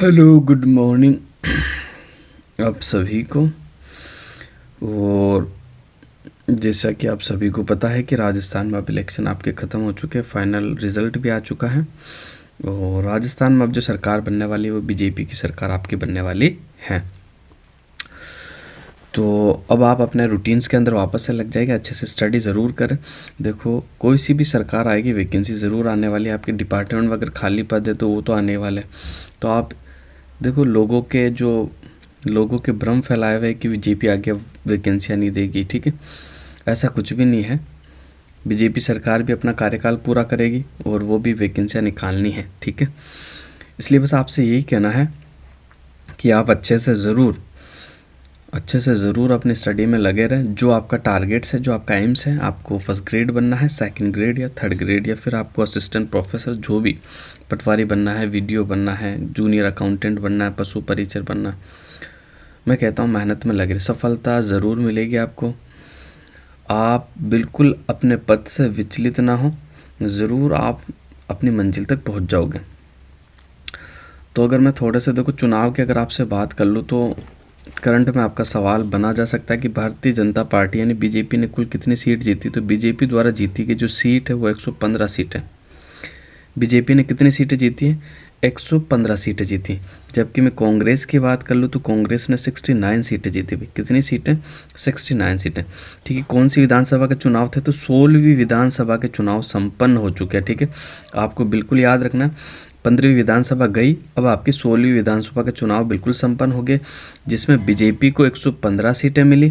Hello, good morning आप सभी को। और जैसा कि आप सभी को पता है कि राजस्थान में अब इलेक्शन आपके ख़त्म हो चुके हैं, फाइनल रिज़ल्ट भी आ चुका है। और राजस्थान में अब जो सरकार बनने वाली है वो बीजेपी की सरकार आपकी बनने वाली है। तो अब आप अपने रूटीन्स के अंदर वापस से लग जाएगा, अच्छे से स्टडी ज़रूर करें। देखो, कोई सी भी सरकार आएगी, वैकेंसी ज़रूर आने वाली है। आपके डिपार्टमेंट में अगर खाली पद है तो वो तो आने वाले। तो आप देखो, लोगों के भ्रम फैलाए हुए कि बीजेपी आगे वैकेंसियाँ नहीं देगी, ठीक है। ऐसा कुछ भी नहीं है। बीजेपी सरकार भी अपना कार्यकाल पूरा करेगी और वो भी वैकेंसियाँ निकालनी है, ठीक है। इसलिए बस आपसे यही कहना है कि आप अच्छे से ज़रूर अपनी स्टडी में लगे रहें। जो आपका टारगेट्स है, जो आपका एम्स है, आपको फर्स्ट ग्रेड बनना है, सेकंड ग्रेड या थर्ड ग्रेड, या फिर आपको असिस्टेंट प्रोफेसर, जो भी, पटवारी बनना है, वीडियो बनना है, जूनियर अकाउंटेंट बनना है, पशु परिचर बनना है। मैं कहता हूँ मेहनत में लगे, सफलता ज़रूर मिलेगी आपको। आप बिल्कुल अपने पद से विचलित ना हो, ज़रूर आप अपनी मंजिल तक पहुँच जाओगे। तो अगर मैं थोड़े से देखो चुनाव की अगर आपसे बात कर लूँ तो करंट में आपका सवाल बना जा सकता है कि भारतीय जनता पार्टी यानी बीजेपी ने कुल कितनी सीट जीती। तो बीजेपी द्वारा जीती गई जो सीट है वो 115 सीट है। बीजेपी ने कितनी सीटें जीती हैं? 115 सीटें जीती। जबकि मैं कांग्रेस की बात कर लूँ तो कांग्रेस ने 69 सीटें जीती हुई। कितनी सीटें? 69 सीटें, ठीक है। कौन सी विधानसभा के चुनाव थे? तो 16वीं विधानसभा के चुनाव संपन्न हो चुके हैं, ठीक है। आपको बिल्कुल याद रखना, 15वीं विधानसभा गई, अब आपकी 16वीं विधानसभा के चुनाव बिल्कुल संपन्न हो गए, जिसमें बीजेपी को 115 सीटें मिली,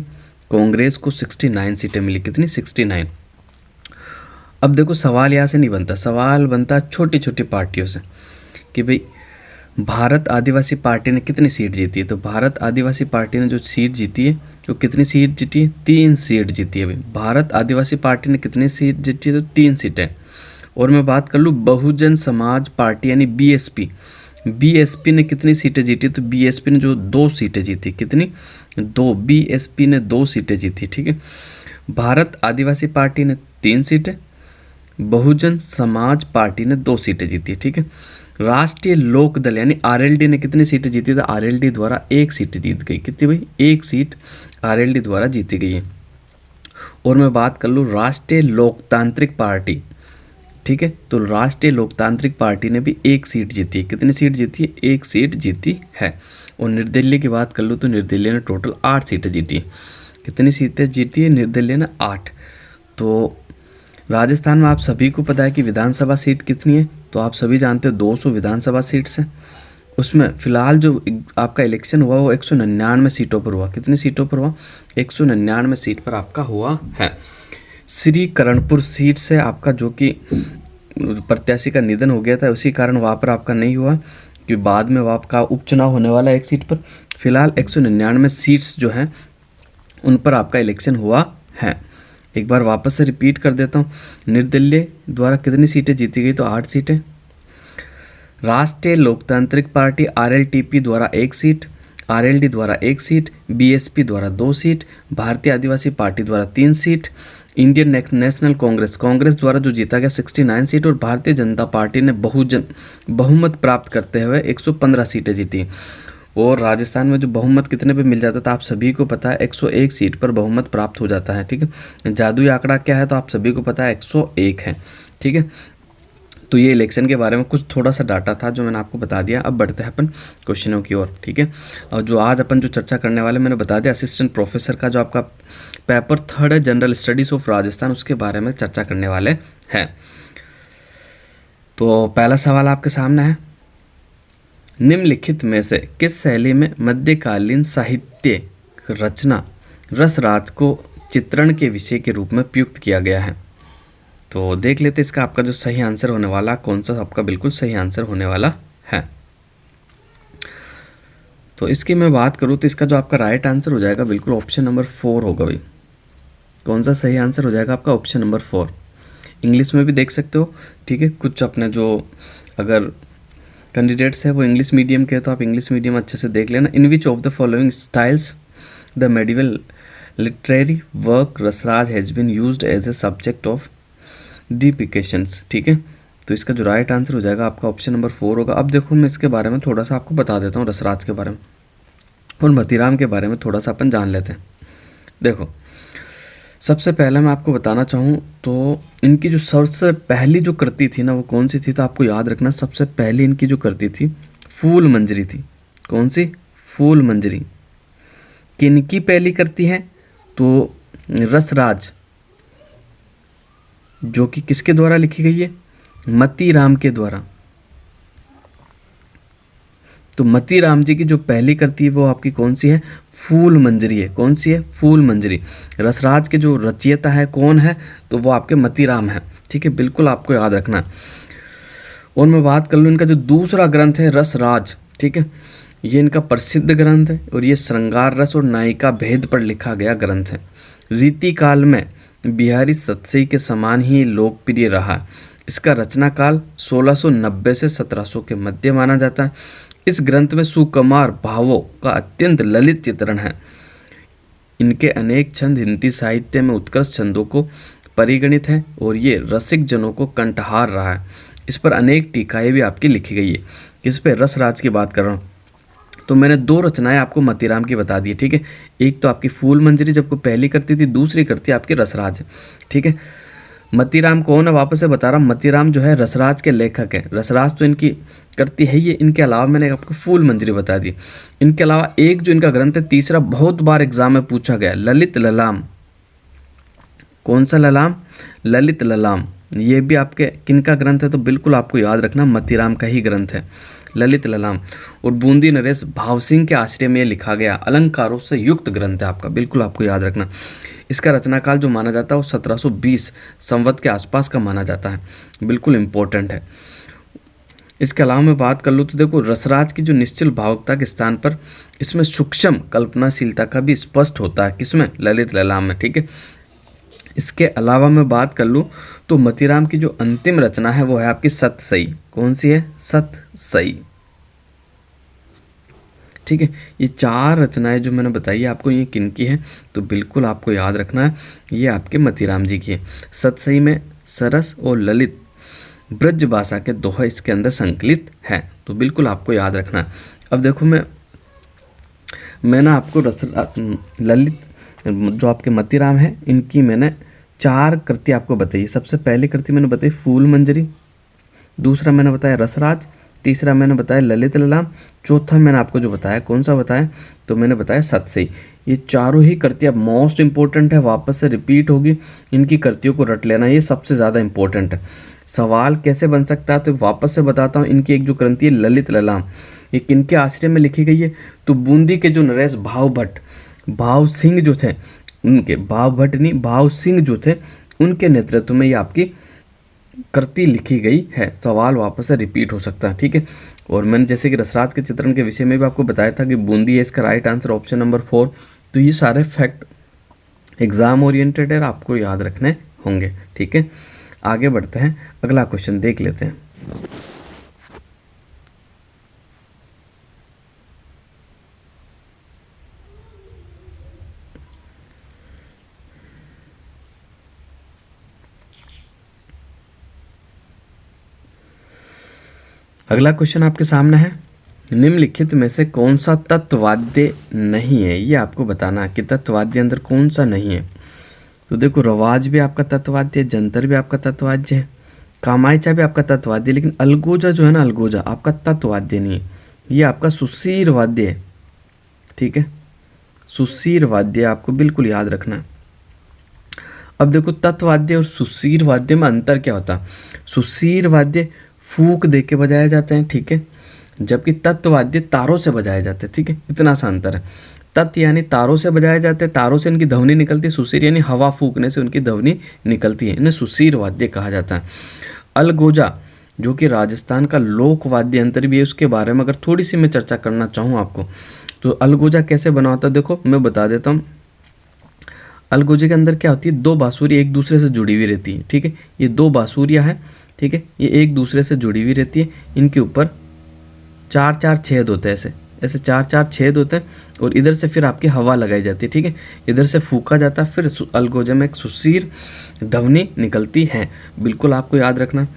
कांग्रेस को 69 सीटें मिली। कितनी? 69। अब देखो, सवाल यहाँ से नहीं बनता, सवाल बनता छोटी छोटी पार्टियों से कि भाई भारत आदिवासी पार्टी ने कितनी सीट जीती है। तो भारत आदिवासी पार्टी ने जो सीट जीती है, तो कितनी सीट जीती है? 3 सीट जीती है। भाई भारत आदिवासी पार्टी ने कितनी सीट जीती है? तो 3 सीटें। और मैं बात कर लूँ बहुजन समाज पार्टी यानी बीएसपी ने कितनी सीटें जीती? तो बीएसपी ने जो 2 सीटें जीती। कितनी? 2। बीएसपी ने 2 सीटें जीती, ठीक है। भारत आदिवासी पार्टी ने 3 सीटें, बहुजन समाज पार्टी ने 2 सीटें जीती, ठीक है। राष्ट्रीय लोक दल यानी आरएलडी ने कितनी सीटें जीती? तो आरएलडी द्वारा 1 सीट जीत गई। कितनी भाई? 1 सीट आरएलडी द्वारा जीती गई है। और मैं बात कर लूँ राष्ट्रीय लोकतांत्रिक पार्टी, ठीक है, तो राष्ट्रीय लोकतांत्रिक पार्टी ने भी 1 सीट जीती है। कितनी सीट जीती है? 1 सीट जीती है। और निर्दलीय की बात कर लूँ तो निर्दलीय ने टोटल 8 सीटें जीती है। कितनी सीटें जीती है निर्दलीय ने? 8। तो राजस्थान में आप सभी को पता है कि विधानसभा सीट कितनी है। तो आप सभी जानते हो 200 विधानसभा सीट्स हैं। उसमें फिलहाल जो आपका इलेक्शन हुआ वो 199 सीटों पर हुआ। कितनी सीटों पर हुआ? 199 सीट पर आपका हुआ है। श्री करणपुर सीट से आपका जो कि प्रत्याशी का निधन हो गया था, उसी कारण वहाँ पर आपका नहीं हुआ, कि बाद में आपका उपचुनाव होने वाला है एक सीट पर। फिलहाल 199 सीट्स जो हैं उन पर आपका इलेक्शन हुआ है। एक बार वापस से रिपीट कर देता हूँ, निर्दलीय द्वारा कितनी सीटें जीती गई? तो 8 सीटें। राष्ट्रीय लोकतांत्रिक पार्टी आरएलटीपी द्वारा 1 सीट, आरएलडी द्वारा 1 सीट, बीएसपी द्वारा 2 सीट, भारतीय आदिवासी पार्टी द्वारा 3 सीट, इंडियन नेशनल कांग्रेस द्वारा जो जीता गया 69 सीट, और भारतीय जनता पार्टी ने बहुमत प्राप्त करते हुए 115 सीटें जीती। और राजस्थान में जो बहुमत कितने पे मिल जाता था आप सभी को पता है, 101 सीट पर बहुमत प्राप्त हो जाता है, ठीक है। जादुई आंकड़ा क्या है? तो आप सभी को पता है 101 है, ठीक है। तो ये इलेक्शन के बारे में कुछ थोड़ा सा डाटा था जो मैंने आपको बता दिया। अब बढ़ते हैं अपन क्वेश्चनों की ओर, ठीक है। और जो आज अपन जो चर्चा करने वाले मैंने बता दिया, असिस्टेंट प्रोफेसर का जो आपका पेपर 3 है जनरल स्टडीज़ ऑफ राजस्थान, उसके बारे में चर्चा करने वाले हैं। तो पहला सवाल आपके सामने है, निम्नलिखित में से किस शैली में मध्यकालीन साहित्य रचना रसराज को चित्रण के विषय के रूप में प्रयुक्त किया गया है? तो देख लेते इसका आपका जो सही आंसर होने वाला कौन सा आपका बिल्कुल सही आंसर होने वाला है। तो इसकी मैं बात करूँ तो इसका जो आपका राइट आंसर हो जाएगा बिल्कुल ऑप्शन नंबर 4 होगा। भाई कौन सा सही आंसर हो जाएगा आपका? Option number 4। इंग्लिश में भी देख सकते हो, ठीक है। कुछ अपने जो अगर कैंडिडेट्स है वो इंग्लिश मीडियम के, तो आप इंग्लिश मीडियम अच्छे से देख लेना। In which of the following styles the medieval literary work Rasraj has been used as a subject of depictions, ठीक है। तो इसका जो राइट आंसर हो जाएगा आपका ऑप्शन नंबर 4 होगा। अब देखो मैं इसके बारे में थोड़ा सा आपको बता देता हूँ, रसराज के बारे में और मतीराम के बारे में थोड़ा सा अपन जान लेते हैं। देखो सबसे पहले मैं आपको बताना चाहूँ तो इनकी जो सबसे पहली जो कृति थी ना वो कौन सी थी, तो आपको याद रखना सबसे पहली इनकी जो कृति थी फूल मंजरी थी। कौन सी? फूल मंजरी। किनकी पहली कृति है? तो रसराज, जो कि किसके द्वारा लिखी गई है? मतीराम के द्वारा। तो मतीराम जी की जो पहली कृति है वो आपकी कौन सी है? फूल मंजरी है। कौन सी है? फूल मंजरी। रसराज के जो रचयिता है कौन है? तो वो आपके मतीराम है। ठीक है, बिल्कुल आपको याद रखना है। और मैं बात कर लूँ इनका जो दूसरा ग्रंथ है रसराज, ठीक है, ये इनका प्रसिद्ध ग्रंथ है और ये श्रृंगार रस और नायिका भेद पर लिखा गया ग्रंथ है। रीति काल में बिहारी सतसई के समान ही लोकप्रिय रहा। इसका रचना काल 1690 से 1700 के मध्य माना जाता है। इस ग्रंथ में सुकुमार भावों का अत्यंत ललित चित्रण है। इनके अनेक छंद हिंदी साहित्य में उत्कृष्ट छंदों को परिगणित हैं और ये रसिक जनों को कंठहार रहा है। इस पर अनेक टीकाएं भी आपकी लिखी गई है। इस पे रसराज की बात कर रहा हूँ। तो मैंने 2 रचनाएं आपको मतीराम की बता दी, ठीक है। एक तो आपकी फूल मंजरी जब को पहली करती थी, दूसरी करती आपकी रसराज है, ठीक है। मतीराम कौन है वापस से बता रहा हूँ, मतीराम जो है रसराज के लेखक है। रसराज तो इनकी करती है ये, इनके अलावा मैंने आपको फूल मंजरी बता दी। इनके अलावा एक जो इनका ग्रंथ है तीसरा, बहुत बार एग्जाम में पूछा गया, ललित ललाम। कौन सा ललाम? ललित ललाम। ये भी आपके किनका ग्रंथ है? तो बिल्कुल आपको याद रखना मतीराम का ही ग्रंथ है ललित ललाम। और बूंदी नरेश भाव सिंह के आश्रय में लिखा गया अलंकारों से युक्त ग्रंथ है आपका, बिल्कुल आपको याद रखना। इसका रचनाकाल जो माना जाता है वो 1720 संवत के आसपास का माना जाता है, बिल्कुल इम्पोर्टेंट है। इसके अलावा मैं बात कर लूँ तो देखो रसराज की जो निश्चल भावुकता के स्थान पर इसमें सूक्ष्म कल्पनाशीलता का भी स्पष्ट होता है। किसमें? ललित ललाम में, ठीक है। इसके अलावा मैं बात कर लूँ तो मतीराम की जो अंतिम रचना है वो है आपकी सतसई। कौन सी है? सतसई, ठीक है। ये 4 रचनाएं जो मैंने बताई आपको ये किनकी है, तो बिल्कुल आपको याद रखना है ये आपके मतीराम जी की है। सतसई में सरस और ललित ब्रज भाषा के दोहे इसके अंदर संकलित है, तो बिल्कुल आपको याद रखना है। अब देखो मैं ना आपको ललित जो आपके मतीराम है इनकी मैंने 4 कृति आपको बताई। सबसे पहली कृति मैंने बताई फूल मंजरी, दूसरा मैंने बताया रसराज, तीसरा मैंने बताया ललित ललाम, चौथा मैंने आपको जो बताया कौन सा बताया, तो मैंने बताया सतसई। ये चारों ही कृतियाँ मोस्ट इंपॉर्टेंट है, वापस से रिपीट होगी, इनकी कृतियों को रट लेना, ये सबसे ज़्यादा इंपॉर्टेंट है। सवाल कैसे बन सकता है तो वापस से बताता हूँ। इनकी एक जो कृति है ललित ललाम, ये किनके आश्रय में लिखी गई है, तो बूंदी के जो नरेश भाव सिंह जो थे उनके, भाव सिंह जो थे उनके नेतृत्व में ये आपकी कृति लिखी गई है। सवाल वापस से रिपीट हो सकता है, ठीक है। और मैंने जैसे कि रसराज के चित्रण के विषय में भी आपको बताया था कि बूंदी है इसका राइट आंसर ऑप्शन नंबर 4। तो ये सारे फैक्ट एग्जाम ओरिएंटेड है, आपको याद रखने होंगे, ठीक है। आगे बढ़ते हैं, अगला क्वेश्चन देख लेते हैं। अगला क्वेश्चन आपके सामने है, निम्नलिखित में से कौन सा तत्ववाद्य नहीं है, ये आपको बताना है कि तत्ववाद्य अंदर कौन सा नहीं है। तो देखो रवाज भी आपका तत्ववाद्य है, जंतर भी आपका तत्ववाद्य है, कामायचा भी आपका तत्ववाद्य है, लेकिन अलगोजा जो है ना, अलगोजा आपका तत्ववाद्य नहीं है, ये आपका सुशीर वाद्य है, ठीक है। सुशीर वाद्य आपको बिल्कुल याद रखना है। अब देखो तत्ववाद्य और सुशीर वाद्य में अंतर क्या होता है। सुशीर वाद्य फूक दे के बजाए जाते हैं, ठीक है, जबकि तत्ववाद्य तारों से बजाए जाते हैं, ठीक है। इतना सा अंतर है। तत् यानी तारों से बजाए जाते हैं, तारों से इनकी ध्वनि निकलती है। सुशीर यानी हवा फूकने से उनकी ध्वनि निकलती है, इन्हें सुशीर वाद्य कहा जाता है। अलगोजा जो कि राजस्थान का लोक वाद्य यंत्र भी है, उसके बारे में अगर थोड़ी सी मैं चर्चा करना चाहूँ आपको, तो अलगोजा कैसे बना होता है देखो मैं बता देता हूँ। अलगोजे के अंदर क्या होती है, 2 बांसुरी एक दूसरे से जुड़ी हुई रहती है, ठीक है। ये 2 बांसुरियाँ हैं, ठीक है, ये एक दूसरे से जुड़ी हुई रहती है। इनके ऊपर 4-4 छेद होते हैं, ऐसे 4-4 छेद होते हैं और इधर से फिर आपकी हवा लगाई जाती है, ठीक है। इधर से फूका जाता है, फिर अलगोजे में एक सुशीर ध्वनि निकलती है, बिल्कुल आपको याद रखना।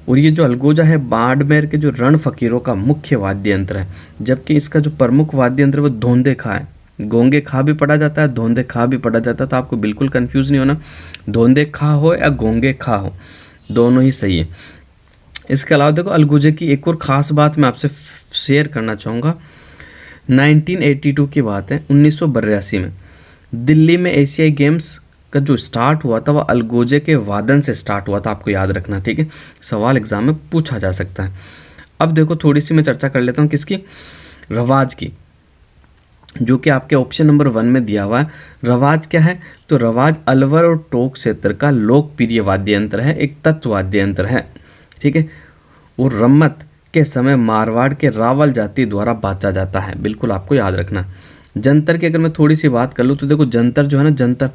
और ये जो अलगोजा है बाड़मेर के जो रण फकीरों का मुख्य वाद्य यंत्र है, जबकि इसका जो प्रमुख वाद्य यंत्र है वो धोंदे खा है। गोंगे खा भी पढ़ा जाता है, धोंदे खा भी पढ़ा जाता है, तो आपको बिल्कुल कंफ्यूज नहीं होना, धोंदे खा हो या गोंगे खा हो, दोनों ही सही है। इसके अलावा देखो अलगोजे की एक और ख़ास बात मैं आपसे शेयर करना चाहूँगा। 1982 की बात है, 1982 में दिल्ली में एशियाई गेम्स का जो स्टार्ट हुआ था वह अलगोजे के वादन से स्टार्ट हुआ था, आपको याद रखना, ठीक है। सवाल एग्जाम में पूछा जा सकता है। अब देखो थोड़ी सी मैं चर्चा कर लेता हूँ किसकी, रवाज की, जो कि आपके ऑप्शन नंबर 1 में दिया हुआ है। रवाज क्या है, तो रवाज अलवर और टोक क्षेत्र का लोकप्रिय वाद्य यंत्र है, एक तत्व वाद्य यंत्र है, ठीक है। और रम्मत के समय मारवाड़ के रावल जाति द्वारा बाजा जाता है, बिल्कुल आपको याद रखना। जंतर की अगर मैं थोड़ी सी बात कर लूँ तो देखो जंतर जो है ना, जंतर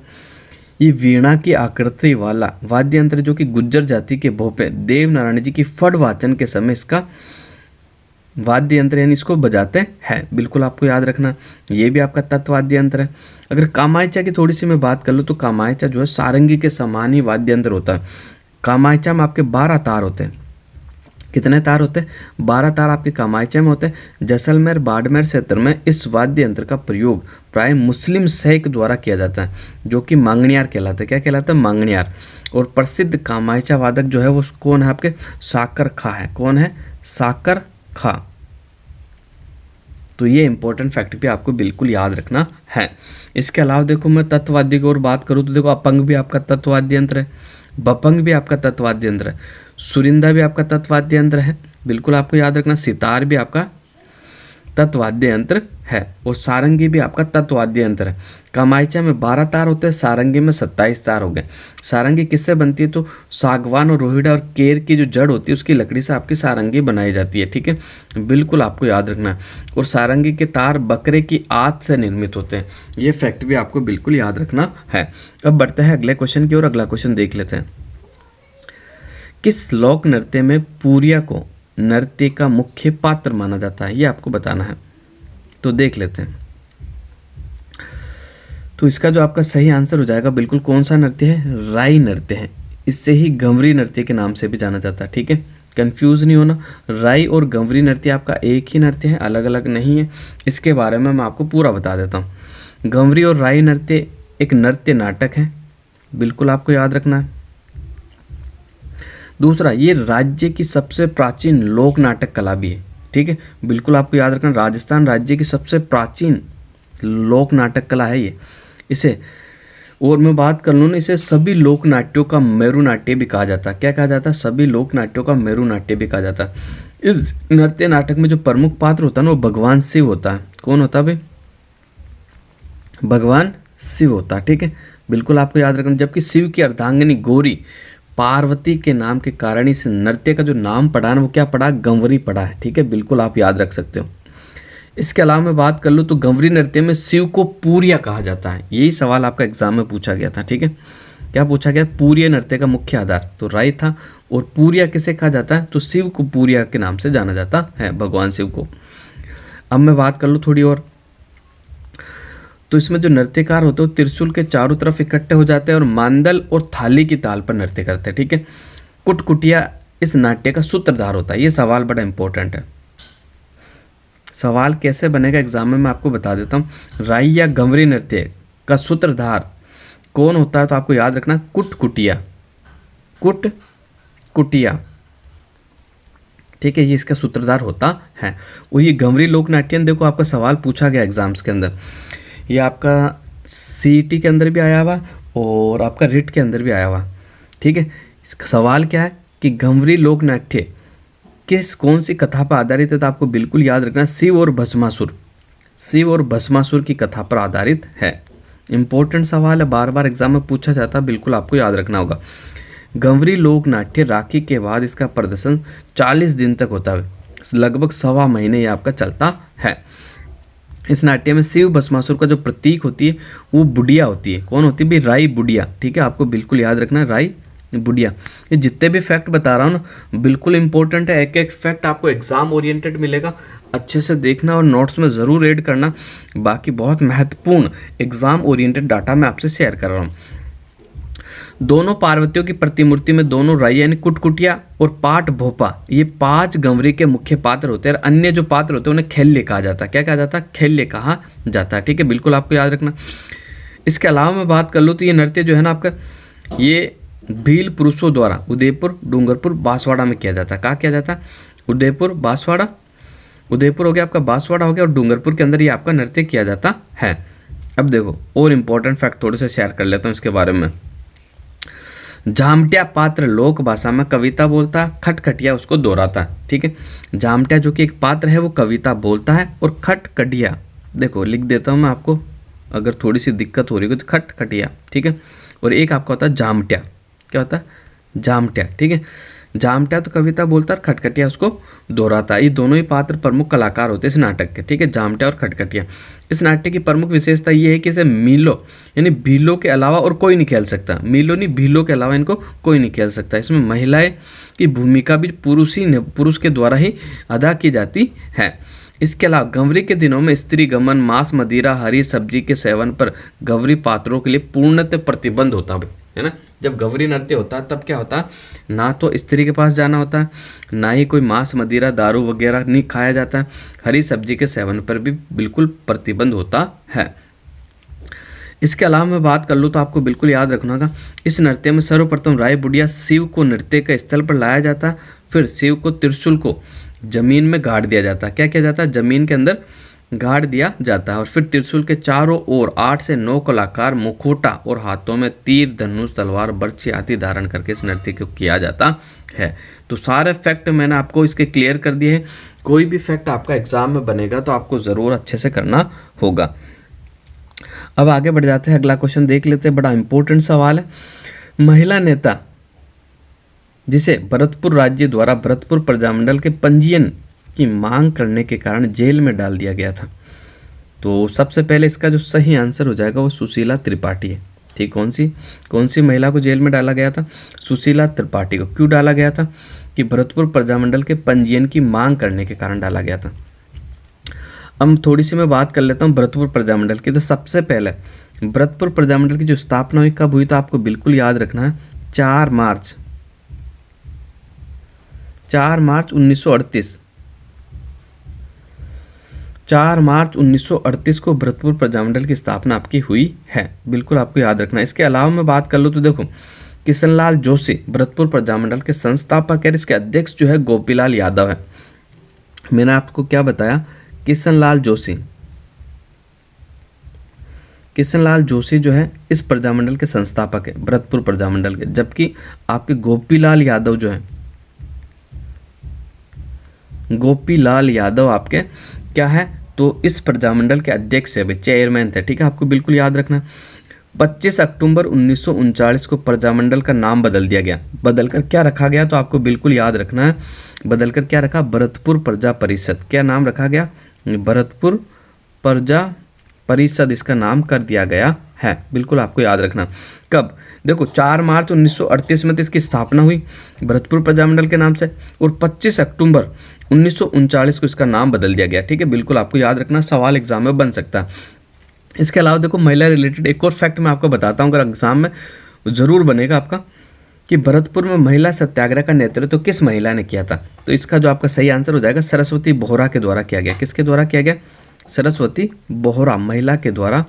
ये वीणा की आकृति वाला वाद्य यंत्र जो कि गुज्जर जाति के भोपे देव नारायण जी की फड़ वाचन के समय इसका वाद्य यंत्र यानी इसको बजाते हैं, बिल्कुल आपको याद रखना। ये भी आपका तत्व वाद्य यंत्र है। अगर कामायचा की थोड़ी सी मैं बात कर लूँ तो कामायचा जो है सारंगी के समान ही वाद्य यंत्र होता है। कामायचा में आपके 12 तार होते हैं। कितने तार होते हैं? 12 तार आपके कामायचा में होते हैं। जैसलमेर बाड़मेर क्षेत्र में इस वाद्य यंत्र का प्रयोग प्राय मुस्लिम शैख द्वारा किया जाता है, जो कि मांगणियार कहलाता है। क्या कहलाता है? मांगणियार। और प्रसिद्ध कामायचा वादक जो है वो कौन है आपके? साकर खा है। कौन है? साकर खा। तो ये इंपॉर्टेंट फैक्ट भी आपको बिल्कुल याद रखना है। इसके अलावा देखो मैं तत्ववाद्य की और बात करूँ तो देखो अपंग भी आपका तत्ववाद्य यंत्र है, बपंग भी आपका तत्ववाद्य यंत्र है, सुरिंदा भी आपका तत्ववाद्य यंत्र है, बिल्कुल आपको याद रखना। सितार भी आपका तत्ववाद्य यंत्र है और सारंगी भी आपका तत्ववाद्य यंत्र है। कामायचा में 12 तार होते हैं, सारंगी में 27 तार हो गए। सारंगी किससे बनती है? तो सागवान और रोहिड़ा और केर की जो जड़ होती है उसकी लकड़ी से आपकी सारंगी बनाई जाती है, ठीक है, बिल्कुल आपको याद रखना। और सारंगी के तार बकरे की आंत से निर्मित होते हैं, ये फैक्ट भी आपको बिल्कुल याद रखना है। अब बढ़ते हैं अगले क्वेश्चन की ओर। अगला क्वेश्चन देख लेते हैं। किस लोक नृत्य में पूरिया को नृत्य का मुख्य पात्र माना जाता है? ये आपको बताना है, तो देख लेते हैं। तो इसका जो आपका सही आंसर हो जाएगा बिल्कुल कौन सा नृत्य है? राई नृत्य है। इससे ही गंवरी नृत्य के नाम से भी जाना जाता है, ठीक है, कंफ्यूज नहीं होना। राई और गंवरी नृत्य आपका एक ही नृत्य है, अलग अलग नहीं है। इसके बारे में मैं आपको पूरा बता देता हूँ। गंवरी और राई नृत्य एक नृत्य नाटक है, बिल्कुल आपको याद रखना है। दूसरा, ये राज्य की सबसे प्राचीन लोक नाटक कला भी है, ठीक है, बिल्कुल आपको याद रखना। राजस्थान राज्य की सबसे प्राचीन लोक नाटक कला है ये। इसे और मैं बात कर लूँ ना, इसे सभी लोक नाट्यों का मेरु नाट्य भी कहा जाता है। क्या कहा जाता है? सभी लोक नाट्यों का मेरु नाट्य भी कहा जाता है। इस नृत्य नाटक में जो प्रमुख पात्र होता है ना वो भगवान शिव होता है। कौन होता है भाई? भगवान शिव होता है, ठीक है, बिल्कुल आपको याद रखना। जबकि शिव की अर्धांगिनी गौरी पार्वती के नाम के कारण इस नृत्य का जो नाम पड़ा ना वो क्या पड़ा? गंवरी पड़ा है, ठीक है, बिल्कुल आप याद रख सकते हो। इसके अलावा मैं बात कर लूँ तो गंवरी नृत्य में शिव को पूरिया कहा जाता है। यही सवाल आपका एग्जाम में पूछा गया था, ठीक है। क्या पूछा गया? पूरिया नृत्य का मुख्य आधार तो राई था, और पूरिया किसे कहा जाता है? तो शिव को पूरिया के नाम से जाना जाता है, भगवान शिव को। अब मैं बात कर लूँ थोड़ी और, तो इसमें जो नृत्यकार होते हैं त्रिशूल के चारों तरफ इकट्ठे हो जाते हैं और मांदल और थाली की ताल पर नृत्य करते हैं, ठीक है। कुटकुटिया इस नाट्य का सूत्रधार होता है। ये सवाल बड़ा इंपॉर्टेंट है। सवाल कैसे बनेगा एग्जाम में मैं आपको बता देता हूँ। राई या गंवरी नृत्य का सूत्रधार कौन होता है? तो आपको याद रखना कुटकुटिया, कुटकुटिया, ठीक है, ये इसका सूत्रधार होता है। और ये गंवरी लोक नाट्यम देखो आपका सवाल पूछा गया एग्जाम्स के अंदर, ये आपका सीईटी के अंदर भी आया हुआ और आपका रिट के अंदर भी आया हुआ, ठीक है। इसका सवाल क्या है कि गंवरी लोक नाट्य किस कौन सी कथा पर आधारित है? तो आपको बिल्कुल याद रखना शिव और भस्मासुर, शिव और भस्मासुर की कथा पर आधारित है। इंपॉर्टेंट सवाल है, बार बार एग्जाम में पूछा जाता है, बिल्कुल आपको याद रखना होगा। गंवरी लोक नाट्य राखी के बाद इसका प्रदर्शन 40 दिन तक होता है, लगभग 1.25 महीने ये आपका चलता है। इस नाट्य में शिव भस्मासुर का जो प्रतीक होती है वो बुढ़िया होती है। कौन होती है भाई? राई बुढ़िया, ठीक है, आपको बिल्कुल याद रखना राई बुढ़िया। ये जितने भी फैक्ट बता रहा हूँ ना बिल्कुल इंपॉर्टेंट है, एक एक फैक्ट आपको एग्जाम ओरिएंटेड मिलेगा, अच्छे से देखना और नोट्स में ज़रूर ऐड करना। बाकी बहुत महत्वपूर्ण एग्जाम ओरिएंटेड डाटा मैं आपसे शेयर कर रहा हूँ। दोनों पार्वतियों की प्रतिमूर्ति में दोनों राई यानी कुटकुटिया और पाट भोपा, ये 5 गंवरी के मुख्य पात्र होते हैं। और अन्य जो पात्र होते हैं उन्हें खैल्य कहा जाता है। क्या कहा जाता है? खैल्य कहा जाता है। ठीक है, बिल्कुल आपको याद रखना। इसके अलावा मैं बात कर लूँ तो ये नृत्य जो है ना आपका, ये भील पुरुषों द्वारा उदयपुर, डूंगरपुर, बांसवाड़ा में किया जाता है। कहाँ किया जाता है? उदयपुर, बांसवाड़ा, उदयपुर हो गया आपका, बांसवाड़ा हो गया, और डूंगरपुर के अंदर ये आपका नृत्य किया जाता है। अब देखो और इम्पोर्टेंट फैक्ट थोड़े से शेयर कर लेता हूँ इसके बारे में। जामटिया पात्र लोक भाषा में कविता बोलता है, खटखटिया उसको दोहराता है। ठीक है, जामटिया जो कि एक पात्र है वो कविता बोलता है, और खटखटिया देखो लिख देता हूँ मैं आपको, अगर थोड़ी सी दिक्कत हो रही है तो खटखटिया। ठीक है, और एक आपका होता है जामटिया। क्या होता है? जामटिया। ठीक है, जामटिया तो कविता बोलता है, खटखटिया उसको दोहराता है। ये दोनों ही पात्र प्रमुख कलाकार होते हैं इस नाटक के। ठीक है, जामटिया और खटखटिया। इस नाट्य की प्रमुख विशेषता ये है कि इसे मीलो यानी भीलों के अलावा और कोई नहीं खेल सकता। मीलो नहीं, भीलों के अलावा इनको कोई नहीं खेल सकता। इसमें महिलाएं की भूमिका भी पुरुष के द्वारा ही अदा की जाती है। इसके अलावा गंवरी के दिनों में स्त्री गमन, मांस, मदिरा, हरी सब्जी के सेवन पर गंवरी पात्रों के लिए पूर्णतः प्रतिबंध होता है ना। जब गंवरी नृत्य होता है तब क्या होता है, ना तो स्त्री के पास जाना होता है, ना ही कोई मांस, मदिरा, दारू वगैरह नहीं खाया जाता है। हरी सब्जी के सेवन पर भी बिल्कुल प्रतिबंध होता है। इसके अलावा मैं बात कर लूँ तो आपको बिल्कुल याद रखना होगा, इस नृत्य में सर्वप्रथम राय बुढ़िया शिव को नृत्य के स्थल पर लाया जाता है। फिर शिव को त्रिशूल को जमीन में गाड़ दिया जाता है। क्या किया जाता है? जमीन के अंदर गाड़ दिया जाता है। और फिर त्रिशूल के चारों ओर 8 से 9 कलाकार मुखोटा और हाथों में तीर, धनुष, तलवार, बर्छी आदि धारण करके इस नृत्य को किया जाता है। तो सारे फैक्ट मैंने आपको इसके क्लियर कर दिए हैं। कोई भी फैक्ट आपका एग्जाम में बनेगा तो आपको ज़रूर अच्छे से करना होगा। अब आगे बढ़ जाते हैं, अगला क्वेश्चन देख लेते हैं। बड़ा इंपॉर्टेंट सवाल है। महिला नेता जिसे भरतपुर राज्य द्वारा भरतपुर प्रजामंडल के पंजीयन की मांग करने के कारण जेल में डाल दिया गया था, तो सबसे पहले इसका जो सही आंसर हो जाएगा वो सुशीला त्रिपाठी है। ठीक, कौन सी महिला को जेल में डाला गया था? सुशीला त्रिपाठी को। क्यों डाला गया था? कि भरतपुर प्रजामंडल के पंजीयन की मांग करने के कारण डाला गया था। अब थोड़ी सी मैं बात कर लेता हूँ भरतपुर प्रजामंडल की। तो सबसे पहले भरतपुर प्रजामंडल की जो स्थापना हुई कब हुई, तो आपको बिल्कुल याद रखना है 4 मार्च 1938। 4 मार्च 1938 को भरतपुर प्रजामंडल की स्थापना आपकी हुई है, बिल्कुल आपको याद रखना है। इसके अलावा मैं बात कर लूँ तो देखो, किशनलाल जोशी भरतपुर प्रजामंडल के संस्थापक है। इसके अध्यक्ष जो है गोपीलाल यादव है। मैंने आपको क्या बताया? किशनलाल जोशी जो है इस प्रजामंडल के संस्थापक है, भरतपुर प्रजामंडल के। जबकि आपके गोपीलाल यादव जो है, गोपीलाल यादव आपके क्या है, तो इस प्रजामंडल के अध्यक्ष है, चेयरमैन थे। ठीक है, आपको बिल्कुल याद रखना। 25 अक्टूबर 1939 को प्रजामंडल का नाम बदल दिया गया। बदलकर क्या रखा गया, तो आपको बिल्कुल याद रखना है। बदलकर क्या रखा? भरतपुर प्रजा परिषद। क्या नाम रखा गया? भरतपुर प्रजा परिषद इसका नाम कर दिया गया है, बिल्कुल आपको याद रखना। कब? देखो 4 मार्च 1938 में तो इसकी स्थापना हुई भरतपुर प्रजामंडल के नाम से, और 25 अक्टूबर 1939 को इसका नाम बदल दिया गया। ठीक है, बिल्कुल आपको याद रखना, सवाल एग्जाम में बन सकता है। इसके अलावा देखो महिला रिलेटेड एक और फैक्ट मैं आपको बताता हूँ, अगर एग्जाम में ज़रूर बनेगा आपका, कि भरतपुर में महिला सत्याग्रह का नेतृत्व तो किस महिला ने किया था, तो इसका जो आपका सही आंसर हो जाएगा सरस्वती बोहरा के द्वारा किया गया। किसके द्वारा किया गया? सरस्वती बोहरा महिला के द्वारा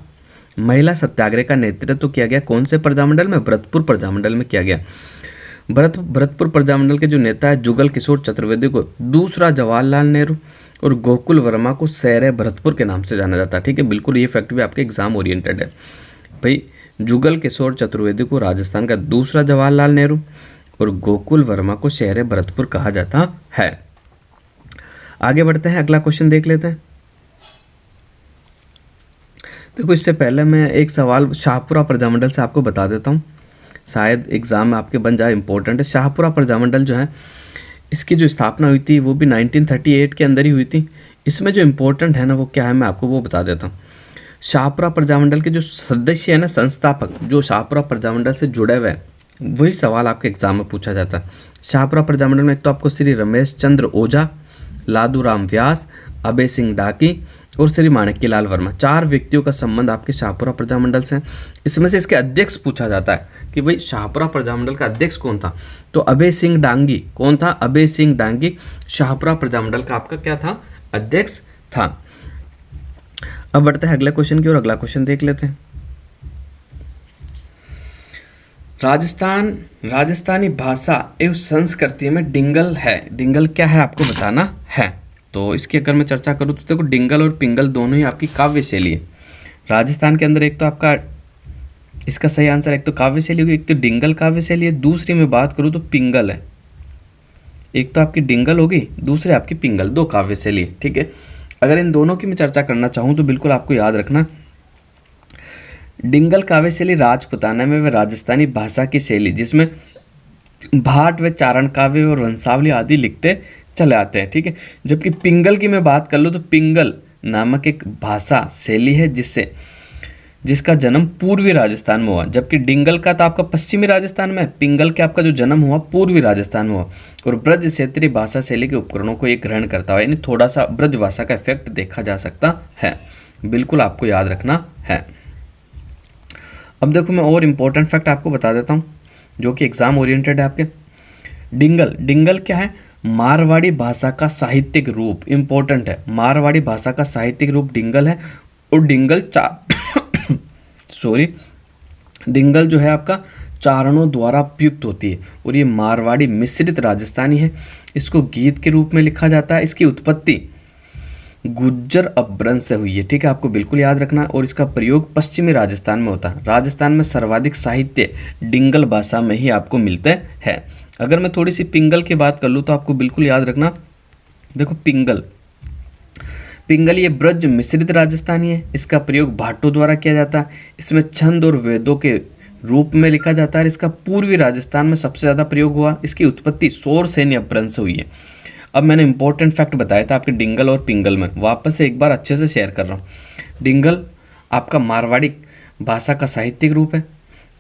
महिला सत्याग्रह का नेतृत्व किया गया। कौन से प्रजामंडल में? भरतपुर प्रजामंडल में किया गया। भरतपुर प्रजामंडल के जो नेता है जुगल किशोर चतुर्वेदी को दूसरा जवाहरलाल नेहरू और गोकुल वर्मा को शहर भरतपुर के नाम से जाना जाता है। ठीक है, बिल्कुल ये फैक्ट भी आपके एग्जाम ओरिएंटेड है भाई। जुगल किशोर चतुर्वेदी को राजस्थान का दूसरा जवाहरलाल नेहरू और गोकुल वर्मा को शहर भरतपुर कहा जाता है। आगे बढ़ते हैं, अगला क्वेश्चन देख लेते हैं। देखो इससे पहले मैं एक सवाल शाहपुरा प्रजामंडल से आपको बता देता हूँ, शायद एग्जाम में आपके बन जाए, इंपॉर्टेंट है। शाहपुरा प्रजामंडल जो है इसकी जो स्थापना हुई थी वो भी 1938 के अंदर ही हुई थी। इसमें जो इम्पोर्टेंट है ना वो क्या है, मैं आपको वो बता देता हूँ। शाहपुरा प्रजामंडल के जो सदस्य है ना, संस्थापक जो शाहपुरा प्रजामंडल से जुड़े हुए हैं, वही सवाल आपके एग्जाम में पूछा जाता है। शाहपुरा प्रजामंडल में एक तो आपको श्री रमेश चंद्र ओझा, लादू राम व्यास, अभय सिंह डाकी और श्री माणिक्यलाल वर्मा। 4 व्यक्तियों का संबंध आपके शाहपुरा प्रजामंडल से है। इसमें से इसके अध्यक्ष पूछा जाता है कि भाई शाहपुरा प्रजामंडल का अध्यक्ष कौन था, तो अभय सिंह डांगी। कौन था? अभय सिंह डांगी शाहपुरा प्रजामंडल का आपका क्या था? अध्यक्ष था। अब बढ़ते हैं अगले क्वेश्चन की ओर। अगला क्वेश्चन देख लेते हैं। राजस्थानी भाषा एवं संस्कृति में डिंगल है। डिंगल क्या है आपको बताना है। तो इसकी अगर मैं चर्चा करूँ तो देखो, डिंगल और पिंगल दोनों ही आपकी काव्य शैली है। राजस्थान के अंदर एक तो आपका इसका सही आंसर एक तो काव्य शैली होगी, एक तो डिंगल काव्य शैली है, दूसरी में बात करूँ तो पिंगल है। एक तो आपकी डिंगल होगी, दूसरी आपकी पिंगल, 2 काव्य शैली है। ठीक है, अगर इन दोनों की मैं चर्चा करना चाहूँ तो बिल्कुल आपको याद रखना, डिंगल काव्य शैली राजपुताना में व राजस्थानी भाषा की शैली जिसमें भाट व चारण काव्य और वंशावली आदि लिखते चले आते हैं। ठीक है, जबकि पिंगल की मैं बात कर लूँ तो पिंगल नामक एक भाषा शैली है जिसका जन्म पूर्वी राजस्थान में हुआ, जबकि डिंगल का तो आपका पश्चिमी राजस्थान में, पिंगल के आपका जो जन्म हुआ पूर्वी राजस्थान में हुआ। और ब्रज क्षेत्रीय भाषा शैली के उपकरणों को एक ग्रहण करता हुआ, यानी थोड़ा सा ब्रज भाषा का इफेक्ट देखा जा सकता है। बिल्कुल आपको याद रखना है। अब देखो, मैं और इम्पोर्टेंट फैक्ट आपको बता देता हूँ जो कि एग्जाम ओरिएंटेड है आपके। डिंगल क्या है? मारवाड़ी भाषा का साहित्यिक रूप। इंपॉर्टेंट है, मारवाड़ी भाषा का साहित्यिक रूप डिंगल है। और डिंगल जो है आपका चारणों द्वारा प्रयुक्त होती है और ये मारवाड़ी मिश्रित राजस्थानी है। इसको गीत के रूप में लिखा जाता है। इसकी उत्पत्ति गुज्जर अपभ्रंश से हुई है। ठीक है, आपको बिल्कुल याद रखना। और इसका प्रयोग पश्चिमी राजस्थान में होता है। राजस्थान में सर्वाधिक साहित्य डिंगल भाषा में ही आपको मिलते हैं। अगर मैं थोड़ी सी पिंगल की बात कर लूँ तो आपको बिल्कुल याद रखना, देखो पिंगल ये ब्रज मिश्रित राजस्थानी है। इसका प्रयोग भाटों द्वारा किया जाता है। इसमें छंद और वेदों के रूप में लिखा जाता है। इसका पूर्वी राजस्थान में सबसे ज़्यादा प्रयोग हुआ। इसकी उत्पत्ति सौर सैन्य अपभ्रंश से हुई है। अब मैंने इंपॉर्टेंट फैक्ट बताया था आपके डिंगल और पिंगल में, वापस से एक बार अच्छे से शेयर कर रहा हूँ। डिंगल आपका मारवाड़ी भाषा का साहित्यिक रूप है,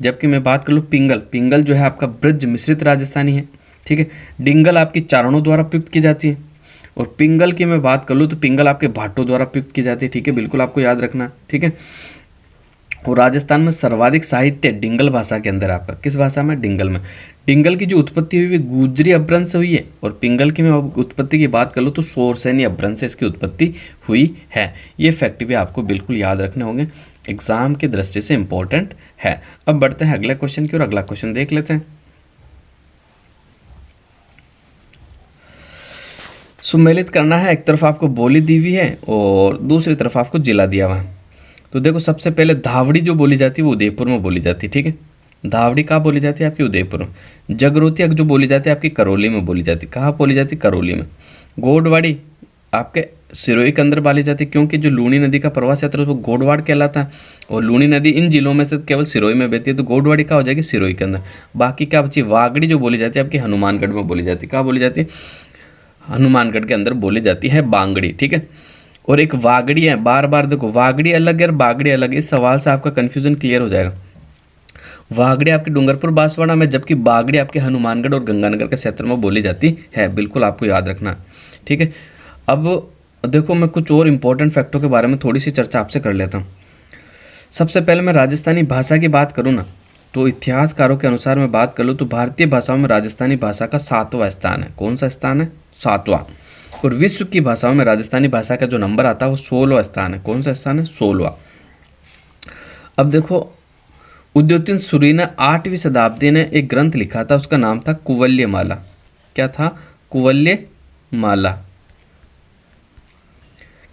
जबकि मैं बात कर लूँ पिंगल जो है आपका ब्रज मिश्रित राजस्थानी है। ठीक है, डिंगल आपकी चारणों द्वारा प्रयुक्त की जाती है और पिंगल की मैं बात कर लूँ तो पिंगल आपके भाटों द्वारा प्रयुक्त की जाती है। ठीक है, बिल्कुल आपको याद रखना। ठीक है, और राजस्थान में सर्वाधिक साहित्य डिंगल भाषा के अंदर आपका किस भाषा में? डिंगल में। डिंगल की जो उत्पत्ति हुई वो गुजरी अपभ्रंश से हुई है और पिंगल की मैं उत्पत्ति की बात कर लूँ तो सौरसैनी अपभ्रंश से इसकी उत्पत्ति हुई है। ये फैक्ट भी आपको बिल्कुल याद रखने होंगे, एग्जाम की दृष्टि से इंपॉर्टेंट है। अब बढ़ते हैं अगले क्वेश्चन की और अगला क्वेश्चन देख लेते हैं। सुमेलित करना है, एक तरफ आपको बोली दी हुई है और दूसरी तरफ आपको जिला दिया हुआ है। तो देखो, सबसे पहले धावड़ी जो बोली जाती है वो उदयपुर में बोली जाती है। ठीक है, धावड़ी कहाँ बोली जाती है? आपकी उदयपुर में। जगरोती जो बोली जाती है आपकी करौली में बोली जाती है। कहाँ बोली जाती है? करौली में। गोडवाड़ी आपके सिरोही के अंदर बोली जाती है, क्योंकि जो लूणी नदी का प्रवाह क्षेत्र है वो गोडवाड़ कहलाता है और लूणी नदी इन जिलों में से केवल सिरोही में बहती है, तो गोडवाड़ी क्या हो जाएगी? सिरोही के अंदर। बाकी क्या बची? वागड़ी जो बोली जाती है आपकी हनुमानगढ़ में बोली जाती है। कहाँ बोली जाती है? हनुमानगढ़ के अंदर बोली जाती है बांगड़ी। ठीक है, और एक वागड़ी है, बार बार देखो वागड़ी अलग है और बागड़ी अलग है, इस सवाल से आपका कंफ्यूजन क्लियर हो जाएगा। वागड़ी आपके डूंगरपुर बांसवाड़ा में, जबकि बागड़ी आपके हनुमानगढ़ और गंगानगर के क्षेत्र में बोली जाती है। बिल्कुल आपको याद रखना। ठीक है, अब देखो, मैं कुछ और इंपॉर्टेंट फैक्टों के बारे में थोड़ी सी चर्चा आपसे कर लेता हूँ। सबसे पहले मैं राजस्थानी भाषा की बात करूँ ना, तो इतिहासकारों के अनुसार मैं बात कर लूँ तो भारतीय भाषाओं में राजस्थानी भाषा का 7वां स्थान है। कौन सा स्थान है? 7वां। और विश्व की भाषाओं में राजस्थानी भाषा का जो नंबर आता है वो 16वां स्थान है। कौन सा स्थान है? 16वां। अब देखो, उद्योतिन सूरी ने 8वीं शताब्दी ने एक ग्रंथ लिखा था, उसका नाम था कुवल्यमाला। क्या था? कुवल्यमाला।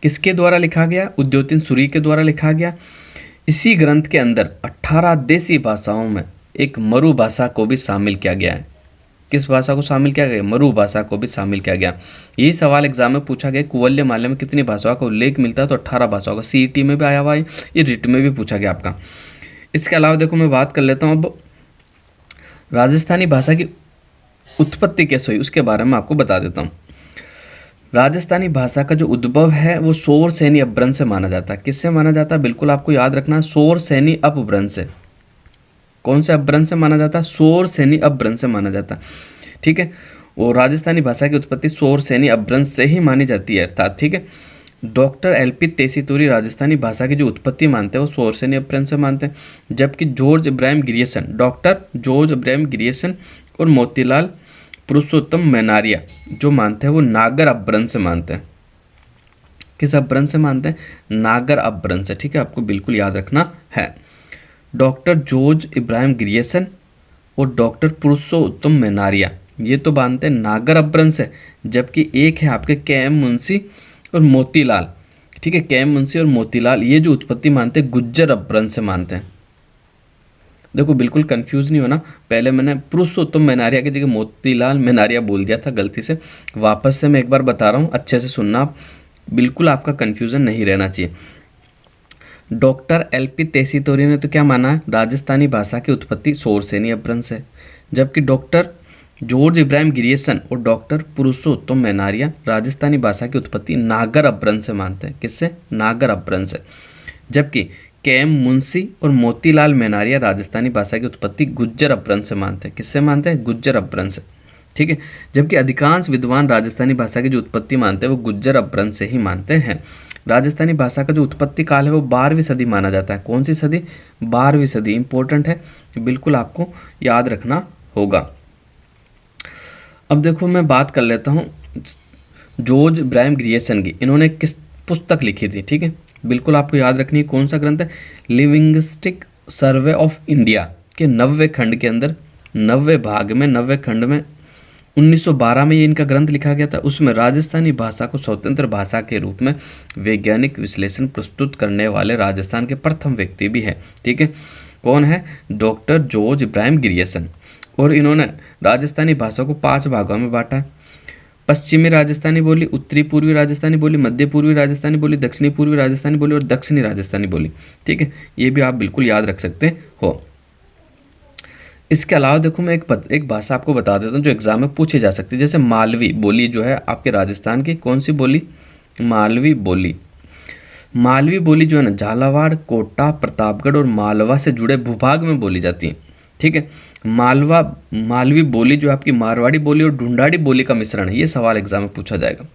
किसके द्वारा लिखा गया? उद्योतिन सूरी के द्वारा लिखा गया। इसी ग्रंथ के अंदर 18 देसी भाषाओं में एक मरु भाषा को भी शामिल किया गया है। किस भाषा को शामिल किया गया? मरु भाषा को भी शामिल किया गया। यही सवाल एग्जाम में पूछा गया, कुवल्यमाला में कितनी भाषाओं का उल्लेख मिलता है? तो 18 भाषाओं का। सीईटी में भी आया हुआ है, ये रिट में भी पूछा गया आपका। इसके अलावा देखो, मैं बात कर लेता हूँ अब राजस्थानी भाषा की उत्पत्ति कैसे हुई उसके बारे में आपको बता देता हूँ। राजस्थानी भाषा का जो उद्भव है वो सौर सैनी अपभ्रंश से माना जाता है। किससे माना जाता है? बिल्कुल आपको याद रखना, सौर सैनी अपभ्रंश से। कौन से अपभ्रंश से माना जाता है? सौर सैनी अपभ्रंश से माना जाता है। ठीक है, और राजस्थानी भाषा की उत्पत्ति सौर सैनी अपभ्रंश से ही मानी जाती है अर्थात। ठीक है, डॉक्टर एलपी तेसीतुरी राजस्थानी भाषा की जो उत्पत्ति मानते हैं वो शोरसेनी अपभ्रंश से मानते हैं, जबकि George Ibrahim Grierson, doctor George Ibrahim Grierson और मोतीलाल पुरुषोत्तम मैनारिया जो मानते हैं वो नागर अपभ्रंश से मानते हैं। किस अपभ्रंश से मानते हैं? नागर अपभ्रंश से। ठीक है, आपको बिल्कुल याद रखना है। डॉक्टर जॉर्ज इब्राहिम ग्रियर्सन और डॉक्टर पुरुषोत्तम मैनारिया ये तो मानते हैं नागर अपभ्रंश है, जबकि एक है आपके के एम मुंशी और मोतीलाल। ठीक है, के एम मुंशी और मोतीलाल ये जो उत्पत्ति मानते हैं गुज्जर अपभ्रंश से मानते हैं। देखो बिल्कुल कंफ्यूज नहीं होना, पहले मैंने पुरुषोत्तम मैनारिया की जगह मोतीलाल मैनारिया बोल दिया था गलती से, वापस से मैं एक बार बता रहा हूँ, अच्छे से सुनना आप, बिल्कुल आपका कंफ्यूजन नहीं रहना चाहिए। डॉक्टर एलपी तेसीतुरी ने तो क्या माना है? राजस्थानी भाषा की उत्पत्ति शोरसेनी अपभ्रंश है, जबकि डॉक्टर जॉर्ज इब्राहिम ग्रियर्सन और डॉक्टर पुरुषोत्तम मैनारिया राजस्थानी भाषा की उत्पत्ति नागर अपभ्रंश से मानते हैं। किससे? नागर अपभ्रंश से। जबकि के एम मुंशी और मोतीलाल मैनारिया राजस्थानी भाषा की उत्पत्ति गुज्जर अपभ्रंश से मानते हैं। किससे मानते हैं? गुज्जर अपभ्रंश से। ठीक है, जबकि अधिकांश विद्वान राजस्थानी भाषा की जो उत्पत्ति मानते हैं वो गुज्जर अपभ्रंश से ही मानते हैं। राजस्थानी भाषा का जो उत्पत्ति काल है वो 12वीं सदी माना जाता है। कौन सी सदी? 12वीं सदी। इंपॉर्टेंट है, बिल्कुल आपको याद रखना होगा। अब देखो मैं बात कर लेता हूँ जॉर्ज इब्राहिम ग्रियर्सन की, इन्होंने किस पुस्तक लिखी थी? ठीक है, बिल्कुल आपको याद रखनी है। कौन सा ग्रंथ है? लिविंग्स्टिक सर्वे ऑफ इंडिया के 90वें खंड के अंदर, 90वें भाग में, 90वें खंड में 1912 में ये इनका ग्रंथ लिखा गया था। उसमें राजस्थानी भाषा को स्वतंत्र भाषा के रूप में वैज्ञानिक विश्लेषण प्रस्तुत करने वाले राजस्थान के प्रथम व्यक्ति भी है। ठीक है, कौन है? Doctor George Ibrahim Grierson. और इन्होंने राजस्थानी भाषा को 5 भागों में बांटा है। पश्चिमी राजस्थानी बोली, उत्तरी पूर्वी राजस्थानी बोली, मध्य पूर्वी राजस्थानी बोली, दक्षिणी पूर्वी राजस्थानी बोली और दक्षिणी राजस्थानी बोली। ठीक है, ये भी आप बिल्कुल याद रख सकते हो। इसके अलावा देखो मैं एक भाषा आपको बता देता हूँ जो एग्जाम में पूछी जा सकती है। जैसे मालवी बोली जो है आपके राजस्थान की, कौन सी बोली? मालवी बोली। मालवी बोली जो है ना झालावाड़, कोटा, प्रतापगढ़ और मालवा से जुड़े भूभाग में बोली जाती है। ठीक है, मालवी बोली जो आपकी मारवाड़ी बोली और ढूंढाड़ी बोली का मिश्रण है। ये सवाल एग्जाम में पूछा जाएगा।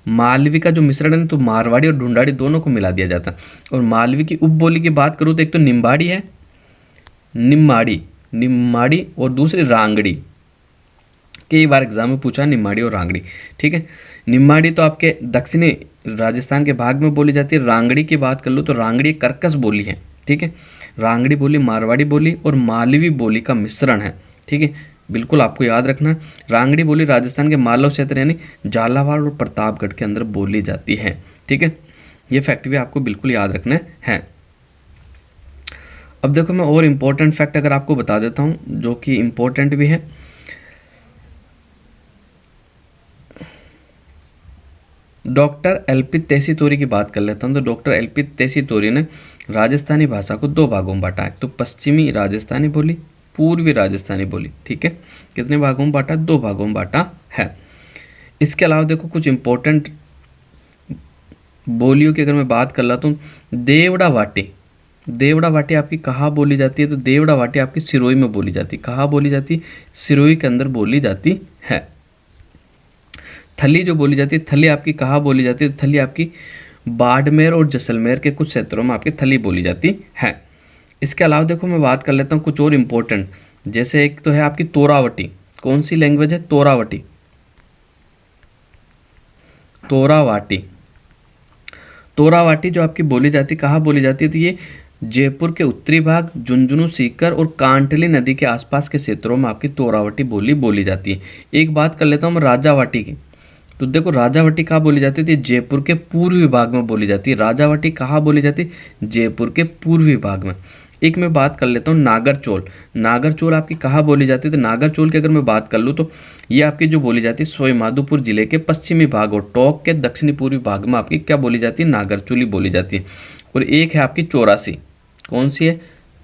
मालवी का जो मिश्रण है तो मारवाड़ी और ढूंढाड़ी दोनों को मिला दिया जाता है। और मालवी की उपबोली की बात करूँ तो एक तो निम्बाड़ी है, निम्माड़ी और दूसरी रांगड़ी। कई बार एग्जाम में पूछा निम्माड़ी और रांगड़ी। ठीक है, निम्माड़ी तो आपके दक्षिणी राजस्थान के भाग में बोली जाती है। रांगड़ी की बात कर लो तो रांगड़ी कर्कश बोली है। ठीक है, रांगड़ी बोली मारवाड़ी बोली और मालवी बोली का मिश्रण है। ठीक है, बिल्कुल आपको याद रखना। रांगड़ी बोली राजस्थान के मालवा क्षेत्र यानी झालावाड़ और प्रतापगढ़ के अंदर बोली जाती है। ठीक है, ये फैक्ट भी आपको बिल्कुल याद रखने हैं। अब देखो मैं और इम्पोर्टेंट फैक्ट अगर आपको बता देता हूँ जो कि इम्पोर्टेंट भी है। डॉक्टर एलपी तेसीतुरी की बात कर लेता हूँ। तो डॉक्टर एलपी तेसीतुरी ने राजस्थानी भाषा को 2 भागों में बांटा है। तो पश्चिमी राजस्थानी बोली, पूर्वी राजस्थानी बोली। ठीक है, कितने भागों में बांटा? 2 भागों में बांटा है। इसके अलावा देखो कुछ इंपॉर्टेंट बोलियों की अगर मैं बात कर लेता हूँ, देवड़ा वाटी। देवड़ा वाटी आपकी कहाँ बोली जाती है? तो देवड़ा वाटी आपकी सिरोही में बोली जाती है। कहाँ बोली जाती है? सिरोही के अंदर बोली जाती है। थली जो बोली जाती है, थली आपकी कहाँ बोली जाती है? तो थली आपकी बाड़मेर और जैसलमेर के कुछ क्षेत्रों में आपकी थली बोली जाती है। इसके अलावा देखो मैं बात कर लेता हूँ कुछ और इम्पोर्टेंट, जैसे एक तो है आपकी तोरावटी। कौन सी लैंग्वेज है? तोरावटी। तोरावाटी, तोरावाटी जो आपकी बोली जाती है, कहाँ बोली जाती है? तो ये जयपुर के उत्तरी भाग, झुंझुनू, सीकर और कांटली नदी के आसपास के क्षेत्रों में आपकी तोरावटी बोली जाती है। एक बात कर लेता हूँ मैं राजावाटी की। तो देखो राजावटी कहाँ बोली जाती थी? जयपुर के पूर्वी भाग में बोली जाती है। राजावटी कहाँ बोली जाती? जयपुर के पूर्वी भाग में। एक मैं बात कर लेता हूँ नागरचोल। नागरचोल आपकी कहाँ बोली जाती है? तो नागरचोल की अगर मैं बात कर लूँ तो ये आपकी जो बोली जाती है सवाईमाधोपुर जिले के पश्चिमी भाग और टोंक के दक्षिणी पूर्वी भाग में आपकी क्या बोली जाती है? नागरचोली बोली जाती है। और एक है आपकी चौरासी। कौन सी है?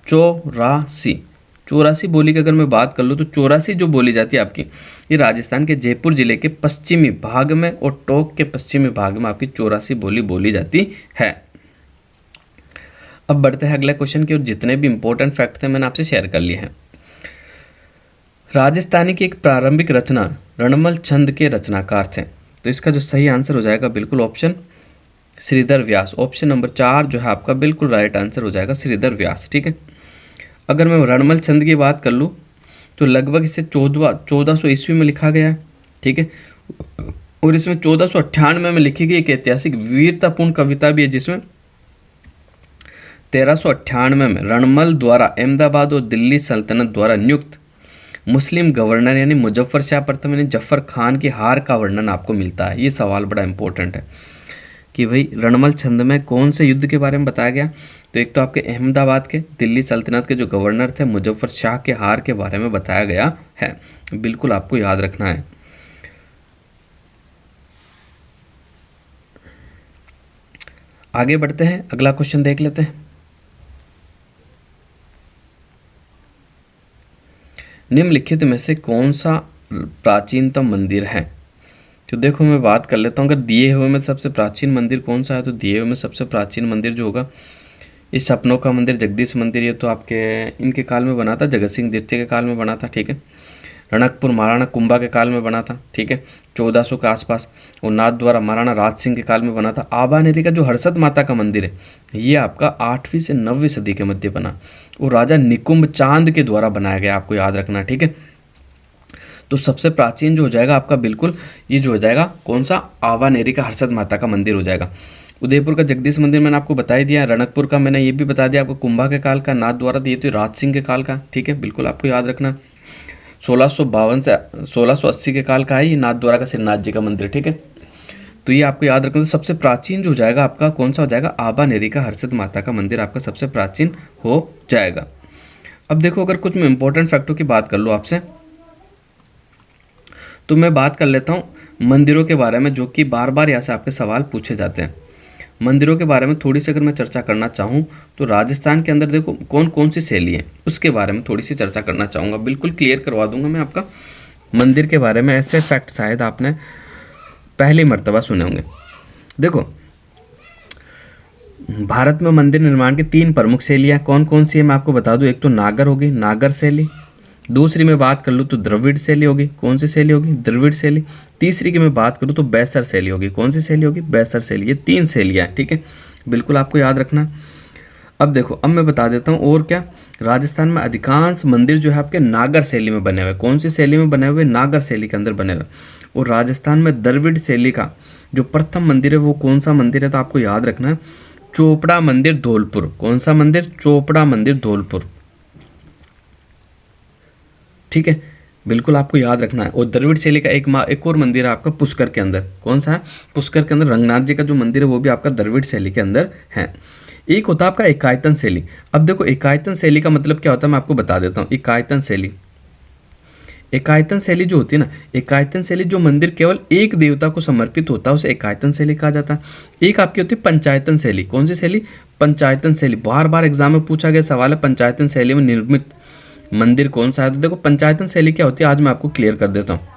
चौरासी। चौरासी बोली की अगर मैं बात कर लूँ तो चौरासी जो बोली जाती है आपकी, ये राजस्थान के जयपुर जिले के पश्चिमी भाग में और टोंक के पश्चिमी भाग में आपकी चौरासी बोली जाती है। अब बढ़ते हैं अगले क्वेश्चन की, और जितने भी इंपॉर्टेंट फैक्ट थे मैंने आपसे शेयर कर लिए हैं। राजस्थानी की एक प्रारंभिक रचना रणमल छंद के रचनाकार थे। तो इसका जो सही आंसर हो जाएगा बिल्कुल ऑप्शन श्रीधर व्यास। ऑप्शन नंबर 4 जो है आपका बिल्कुल राइट आंसर हो जाएगा, श्रीधर व्यास। ठीक है। अगर मैं रणमल छंद की बात कर लूँ तो लगभग इसे 1400 ईस्वी में लिखा गया है। ठीक है। और इसमें 1498 में लिखी गई एक ऐतिहासिक वीरतापूर्ण कविता भी है, जिसमें 1398 में रणमल द्वारा अहमदाबाद और दिल्ली सल्तनत द्वारा नियुक्त मुस्लिम गवर्नर यानी मुजफ्फर शाह प्रथम यानी जफर खान की हार का वर्णन आपको मिलता है। ये सवाल बड़ा इंपॉर्टेंट है कि भाई रणमल छंद में कौन से युद्ध के बारे में बताया गया। तो एक तो आपके अहमदाबाद के दिल्ली सल्तनत के जो गवर्नर थे मुजफ्फर शाह के हार के बारे में बताया गया है। बिल्कुल आपको याद रखना है। आगे बढ़ते हैं, अगला क्वेश्चन देख लेते हैं। निम्नलिखित में से कौन सा प्राचीनतम मंदिर है। तो देखो मैं बात कर लेता हूँ, अगर दिए हुए में सबसे प्राचीन मंदिर कौन सा है, तो दिए हुए में सबसे प्राचीन मंदिर जो होगा ये सपनों का मंदिर, जगदीश मंदिर। ये तो आपके इनके काल में बना था, जगत सिंह द्वितीय के काल में बना था। ठीक है। रणकपुर महाराणा कुंभा के काल में बना था। ठीक है, 1400 के आसपास। और नाथ द्वारा महाराणा राज सिंह के काल में बना था। आबानेरी का जो हर्षद माता का मंदिर है ये आपका 8वीं से 9वीं सदी के मध्य बना और राजा निकुंभ चांद के द्वारा बनाया गया, आपको याद रखना। ठीक है। तो सबसे प्राचीन जो हो जाएगा आपका बिल्कुल ये जो हो जाएगा कौन सा, आबानेरी का हर्षद माता का मंदिर हो जाएगा। उदयपुर का जगदीश मंदिर मैंने आपको बता ही दिया। रणकपुर का मैंने ये भी बता दिया आपको, कुंभा के काल का। नाथ द्वारा दिए तो राज सिंह के काल का। ठीक है, बिल्कुल आपको याद रखना। 1652 से 1680 के काल का है ये नाथ द्वारा का श्रीनाथ जी का मंदिर। ठीक है, तो ये आपको याद रखना। तो सबसे प्राचीन जो हो जाएगा आपका कौन सा हो जाएगा, आबानेरी का हर्षद माता का मंदिर आपका सबसे प्राचीन हो जाएगा। अब देखो अगर कुछ मैं इंपॉर्टेंट फैक्टों की बात कर लूँ आपसे, तो मैं बात कर लेता हूँ मंदिरों के बारे में, जो कि बार बार यहाँ से आपके सवाल पूछे जाते हैं। मंदिरों के बारे में थोड़ी सी अगर मैं चर्चा करना चाहूँ तो राजस्थान के अंदर देखो कौन कौन सी शैली है उसके बारे में थोड़ी सी चर्चा करना चाहूँगा। बिल्कुल क्लियर करवा दूंगा मैं आपका मंदिर के बारे में। ऐसे फैक्ट शायद आपने पहली मर्तबा सुने होंगे। देखो भारत में मंदिर निर्माण की 3 प्रमुख शैलियाँ कौन कौन सी है मैं आपको बता दूँ। एक तो नागर होगी, नागर शैली। दूसरी में बात कर लूँ तो द्रविड़ शैली होगी। कौन सी शैली होगी, द्रविड़ शैली। तीसरी की मैं बात करूँ तो बैसर शैली होगी। कौन सी शैली होगी, बैसर शैली। ये 3 शैलियाँ, ठीक है, बिल्कुल आपको याद रखना। अब देखो अब मैं बता देता हूँ और क्या, राजस्थान में अधिकांश मंदिर जो है आपके नागर शैली में बने हुए। कौन सी शैली में बने हुए, नागर शैली के अंदर बने हुए। और राजस्थान में द्रविड़ शैली का जो प्रथम मंदिर है वो कौन सा मंदिर है, तो आपको याद रखना है चोपड़ा मंदिर धौलपुर। कौन सा मंदिर, चोपड़ा मंदिर धौलपुर। ठीक है, बिल्कुल आपको याद रखना है। और द्रविड़ शैली का एक और मंदिर है आपका पुष्कर के अंदर। कौन सा है, पुष्कर के अंदर रंगनाथ जी का जो मंदिर है वो भी आपका द्रविड़ शैली के अंदर है। एक होता है आपका एकायतन शैली। अब देखो एकायतन शैली का मतलब क्या होता है मैं आपको बता देता हूँ। एकायतन शैली, एकायतन शैली जो होती है ना, एकायतन शैली जो मंदिर केवल एक देवता को समर्पित होता है उसे एकायतन शैली कहा जाता है। एक आपकी होती है पंचायतन शैली। कौन सी शैली, पंचायतन शैली। बार बार एग्जाम में पूछा गया सवाल है पंचायतन शैली में निर्मित मंदिर कौन सा है। तो देखो पंचायतन शैली क्या होती है आज मैं आपको क्लियर कर देता हूँ।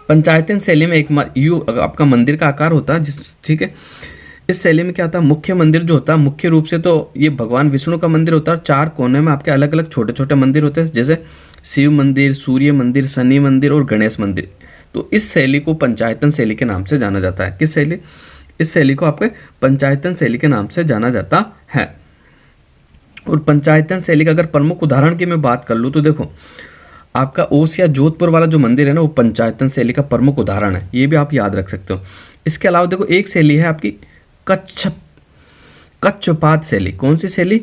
पंचायतन शैली में एक आपका मंदिर का आकार होता है जिस, ठीक है, इस शैली में क्या होता है, मुख्य मंदिर जो होता है मुख्य रूप से तो ये भगवान विष्णु का मंदिर होता है। 4 कोने में आपके अलग अलग छोटे छोटे मंदिर होते हैं, जैसे शिव मंदिर, सूर्य मंदिर, शनि मंदिर और गणेश मंदिर। तो इस शैली को पंचायतन शैली के नाम से जाना जाता है। किस शैली, इस शैली को आपके पंचायतन शैली के नाम से जाना जाता है। और पंचायतन शैली का अगर प्रमुख उदाहरण की मैं बात कर लूँ तो देखो आपका ओस या जोधपुर वाला जो मंदिर है ना वो पंचायतन शैली का प्रमुख उदाहरण है। ये भी आप याद रख सकते हो। इसके अलावा देखो एक शैली है आपकी कच्छपात शैली। कौन सी शैली,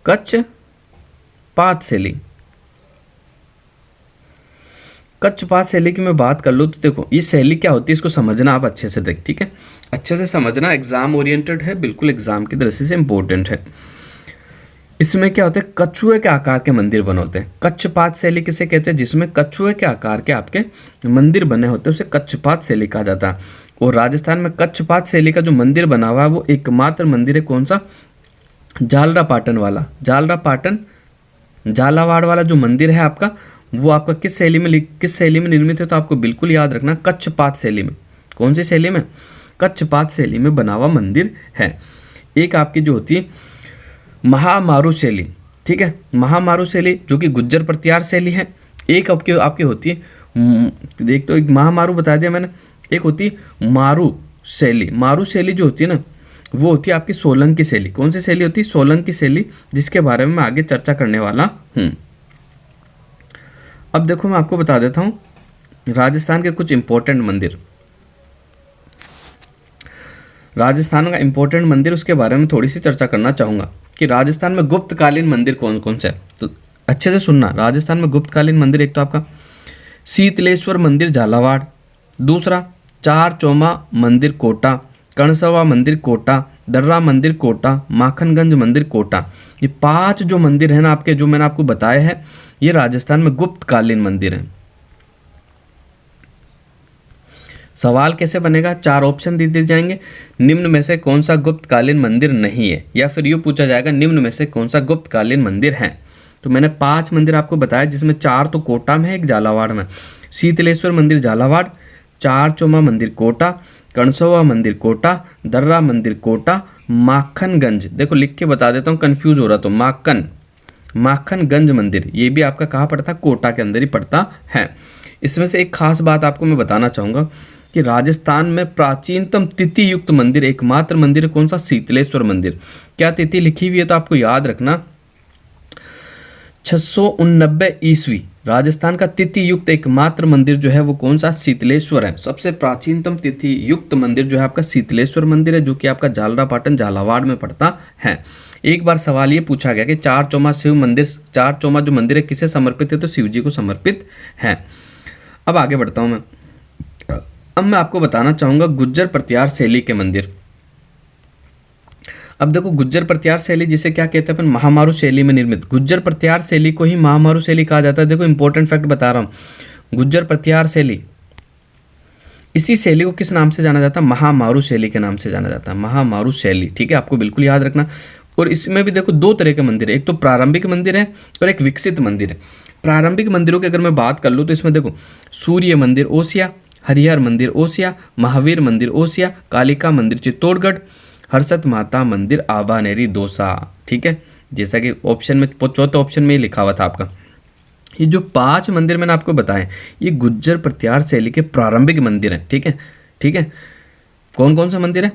कच्छपात शैली। कच्छपात शैली की मैं बात कर लूँ तो देखो ये शैली क्या होती है इसको समझना आप अच्छे से देख, ठीक है, अच्छे से समझना। एग्जाम ओरिएंटेड है, बिल्कुल एग्जाम की दृष्टि से इंपॉर्टेंट है। इसमें क्या होता है, कछुए के आकार के मंदिर बने होते हैं। कच्छपात शैली किसे कहते हैं, जिसमें कछुए के आकार के आपके मंदिर बने होते हैं उसे कच्छपात शैली कहा जाता है। और राजस्थान में कच्छपात शैली का जो मंदिर बना हुआ है वो एकमात्र मंदिर है। कौन सा, झालरापाटन वाला। झालरापाटन झालावाड़ वाला जो मंदिर है आपका वो आपका किस शैली में निर्मित है, तो आपको बिल्कुल याद रखना कच्छपात शैली में। कौन सी शैली में, कच्छपात शैली में बना हुआ मंदिर है। एक आपकी जो होती है महामारू शैली, ठीक है, महामारू शैली जो कि गुज्जर प्रतिहार शैली है। एक आपकी होती है, एक तो एक महामारू बता दिया मैंने, एक होती है मारू शैली, मारू शैली जो होती है ना, वो होती है आपकी सोलंकी शैली। कौन सी शैली होती है? सोलंकी शैली, जिसके बारे में मैं आगे चर्चा करने वाला हूँ। अब देखो मैं आपको बता देता हूँ राजस्थान के कुछ इंपॉर्टेंट मंदिर। राजस्थान का इंपॉर्टेंट मंदिर, उसके बारे में थोड़ी सी चर्चा करना चाहूँगा कि राजस्थान में गुप्तकालीन मंदिर कौन कौन से हैं। तो अच्छे से सुनना, राजस्थान में गुप्तकालीन मंदिर एक तो आपका शीतलेश्वर मंदिर झालावाड़, दूसरा चार चौमा मंदिर कोटा, कणसवा मंदिर कोटा, दर्रा मंदिर कोटा, माखनगंज मंदिर कोटा। ये 5 जो मंदिर हैं ना आपके, जो मैंने आपको बताए हैं, ये राजस्थान में गुप्तकालीन मंदिर हैं। सवाल कैसे बनेगा? 4 ऑप्शन दे दिए जाएंगे, निम्न में से कौन सा गुप्तकालीन मंदिर नहीं है, या फिर यूँ पूछा जाएगा निम्न में से कौन सा गुप्तकालीन मंदिर है। तो मैंने 5 मंदिर आपको बताया, जिसमें 4 तो कोटा में है, एक झालावाड़ में। शीतलेश्वर मंदिर झालावाड़, चार चौमा मंदिर कोटा, कणसवा मंदिर कोटा, दर्रा मंदिर कोटा, माखनगंज, देखो लिख के बता देता हूँ, कन्फ्यूज हो रहा तो माखनगंज मंदिर, ये भी आपका कहाँ पड़ता है? कोटा के अंदर ही पड़ता है। इसमें से एक खास बात आपको मैं बताना चाहूँगा कि राजस्थान में प्राचीनतम तिथि युक्त मंदिर, एकमात्र मंदिर कौन सा? शीतलेश्वर मंदिर। क्या तिथि लिखी हुई है तो आपको याद रखना, 689 ईस्वी। राजस्थान का तिथि युक्त एकमात्र मंदिर जो है वो कौन सा? शीतलेश्वर है। सबसे प्राचीनतम तिथि युक्त मंदिर जो है आपका शीतलेश्वर मंदिर है, जो कि आपका झालरापाटन झालावाड़ में पड़ता है। एक बार सवाल ये पूछा गया कि चार चौमा शिव मंदिर, चार चौमा जो मंदिर है किसे समर्पित है? तो शिव जी को समर्पित है। अब आगे बढ़ता हूँ मैं। अब मैं आपको बताना चाहूँगा गुज्जर प्रत्यार शैली के मंदिर। अब देखो गुज्जर प्रत्यार शैली जिसे क्या कहते हैं अपन? महामारू शैली में निर्मित गुज्जर प्रत्यार शैली को ही महामारू शैली कहा जाता है। देखो इंपॉर्टेंट फैक्ट बता रहा हूँ, गुज्जर प्रत्यार शैली, इसी शैली को किस नाम से जाना जाता है? महामारू शैली के नाम से जाना जाता है, महामारू शैली। ठीक है, आपको बिल्कुल याद रखना। और इसमें भी देखो 2 तरह के मंदिर है, एक तो प्रारंभिक मंदिर है और एक विकसित मंदिर है। प्रारंभिक मंदिरों की अगर मैं बात कर लूँ तो इसमें देखो सूर्य मंदिर ओसिया, हरिहर मंदिर ओसिया, महावीर मंदिर ओसिया, कालिका मंदिर चित्तौड़गढ़, हर्षद माता मंदिर आबानेरी दौसा। ठीक है, जैसा कि ऑप्शन में, चौथे ऑप्शन में ही लिखा हुआ था आपका। ये जो 5 मंदिर मैंने आपको बताए, ये गुज्जर प्रत्यार शैली के प्रारंभिक मंदिर हैं। ठीक है, ठीक है। कौन कौन सा मंदिर है?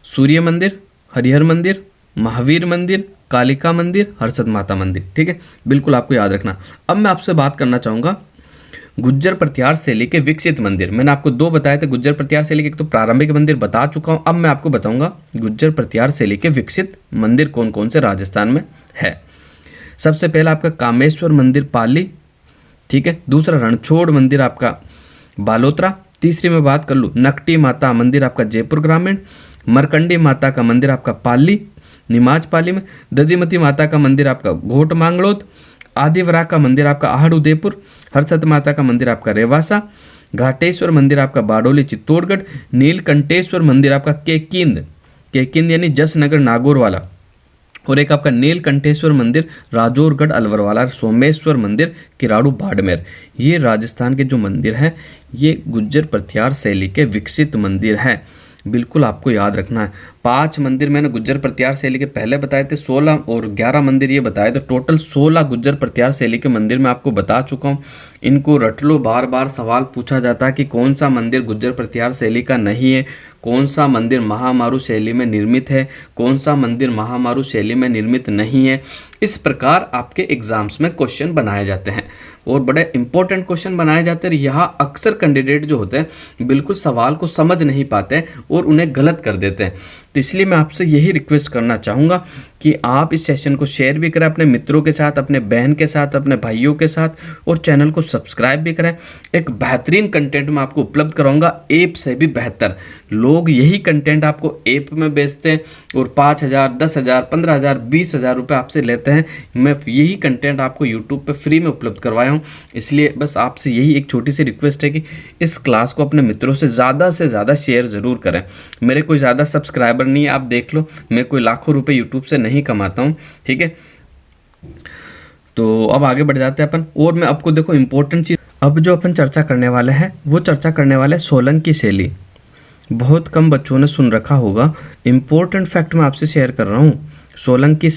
सूर्य मंदिर, हरिहर मंदिर, महावीर मंदिर, कालिका मंदिर, हर्षद माता मंदिर। ठीक है, बिल्कुल आपको याद रखना। अब मैं आपसे बात करना चाहूँगा गुज्जर प्रत्यार शैली के विकसित मंदिर। मैंने आपको 2 बताए थे गुज्जर प्रत्यार शैली के, एक तो प्रारंभिक मंदिर बता चुका हूँ। अब मैं आपको बताऊंगा गुज्जर प्रत्यार शैली के विकसित मंदिर कौन कौन से राजस्थान में है। सबसे पहला आपका कामेश्वर मंदिर पाली, ठीक है। दूसरा रणछोड़ मंदिर आपका बालोतरा। तीसरी में बात कर लूँ नकटी माता मंदिर आपका जयपुर ग्रामीण, मरकंडी माता का मंदिर आपका पाली निमाज पाली में, दधिमती माता का मंदिर आपका घोट मांगलोद, आदिवरा का मंदिर आपका आहड़ उदयपुर, हर्षद माता का मंदिर आपका रेवासा, घाटेश्वर मंदिर आपका बाडोली चित्तौड़गढ़, नीलकंठेश्वर मंदिर आपका केकिंद यानी जसनगर नागौर वाला, और एक आपका नीलकंठेश्वर मंदिर राजौरगढ़ अलवर वाला, सोमेश्वर मंदिर किराड़ू बाड़मेर। ये राजस्थान के जो मंदिर हैं ये गुज्जर प्रत्यार शैली के विकसित मंदिर हैं, बिल्कुल आपको याद रखना है। 5 मंदिर मैंने गुज्जर प्रत्यार शैली के पहले बताए थे, 16 और 11 मंदिर ये बताए, तो टोटल 16 गुज्जर प्रत्यार शैली के मंदिर मैं आपको बता चुका हूँ। इनको रट लो, बार बार सवाल पूछा जाता है कि कौन सा मंदिर गुज्जर प्रत्यार शैली का नहीं है, कौन सा मंदिर महामारू शैली में निर्मित है, कौन सा मंदिर महामारू शैली में निर्मित नहीं है। इस प्रकार आपके एग्जाम्स में क्वेश्चन बनाए जाते हैं और बड़े इंपॉर्टेंट क्वेश्चन बनाए जाते हैं। यहाँ अक्सर कैंडिडेट जो होते हैं बिल्कुल सवाल को समझ नहीं पाते और उन्हें गलत कर देते हैं। तो इसलिए मैं आपसे यही रिक्वेस्ट करना चाहूँगा कि आप इस सेशन को शेयर भी करें अपने मित्रों के साथ, अपने बहन के साथ, अपने भाइयों के साथ, और चैनल को सब्सक्राइब भी करें। एक बेहतरीन कंटेंट मैं आपको उपलब्ध कराऊंगा, ऐप से भी बेहतर। लोग यही कंटेंट आपको ऐप में बेचते हैं और 5,000, 10,000, 15,000, 20,000 रुपये आपसे लेते हैं। मैं यही कंटेंट आपको यूट्यूब पर फ्री में उपलब्ध करवाया हूँ। इसलिए बस आपसे यही एक छोटी सी रिक्वेस्ट है कि इस क्लास को अपने मित्रों से ज़्यादा शेयर ज़रूर करें। मेरे कोई ज़्यादा सब्सक्राइबर नहीं है, आप देख लो, मैं कोई लाखों रुपए यूट्यूब से नहीं कमाता हूँ, ठीक है। तो अब आगे बढ़ जाते हैं अपन, और मैं आपको देखो इंपॉर्टेंट चीज़, अब जो अपन चर्चा करने वाले हैं वो चर्चा करने वाले सोलंकी शैली। बहुत कम बच्चों ने सुन रखा होगा, इंपॉर्टेंट फैक्ट मैं आपसे शेयर कर रहा हूँ। सोलंकी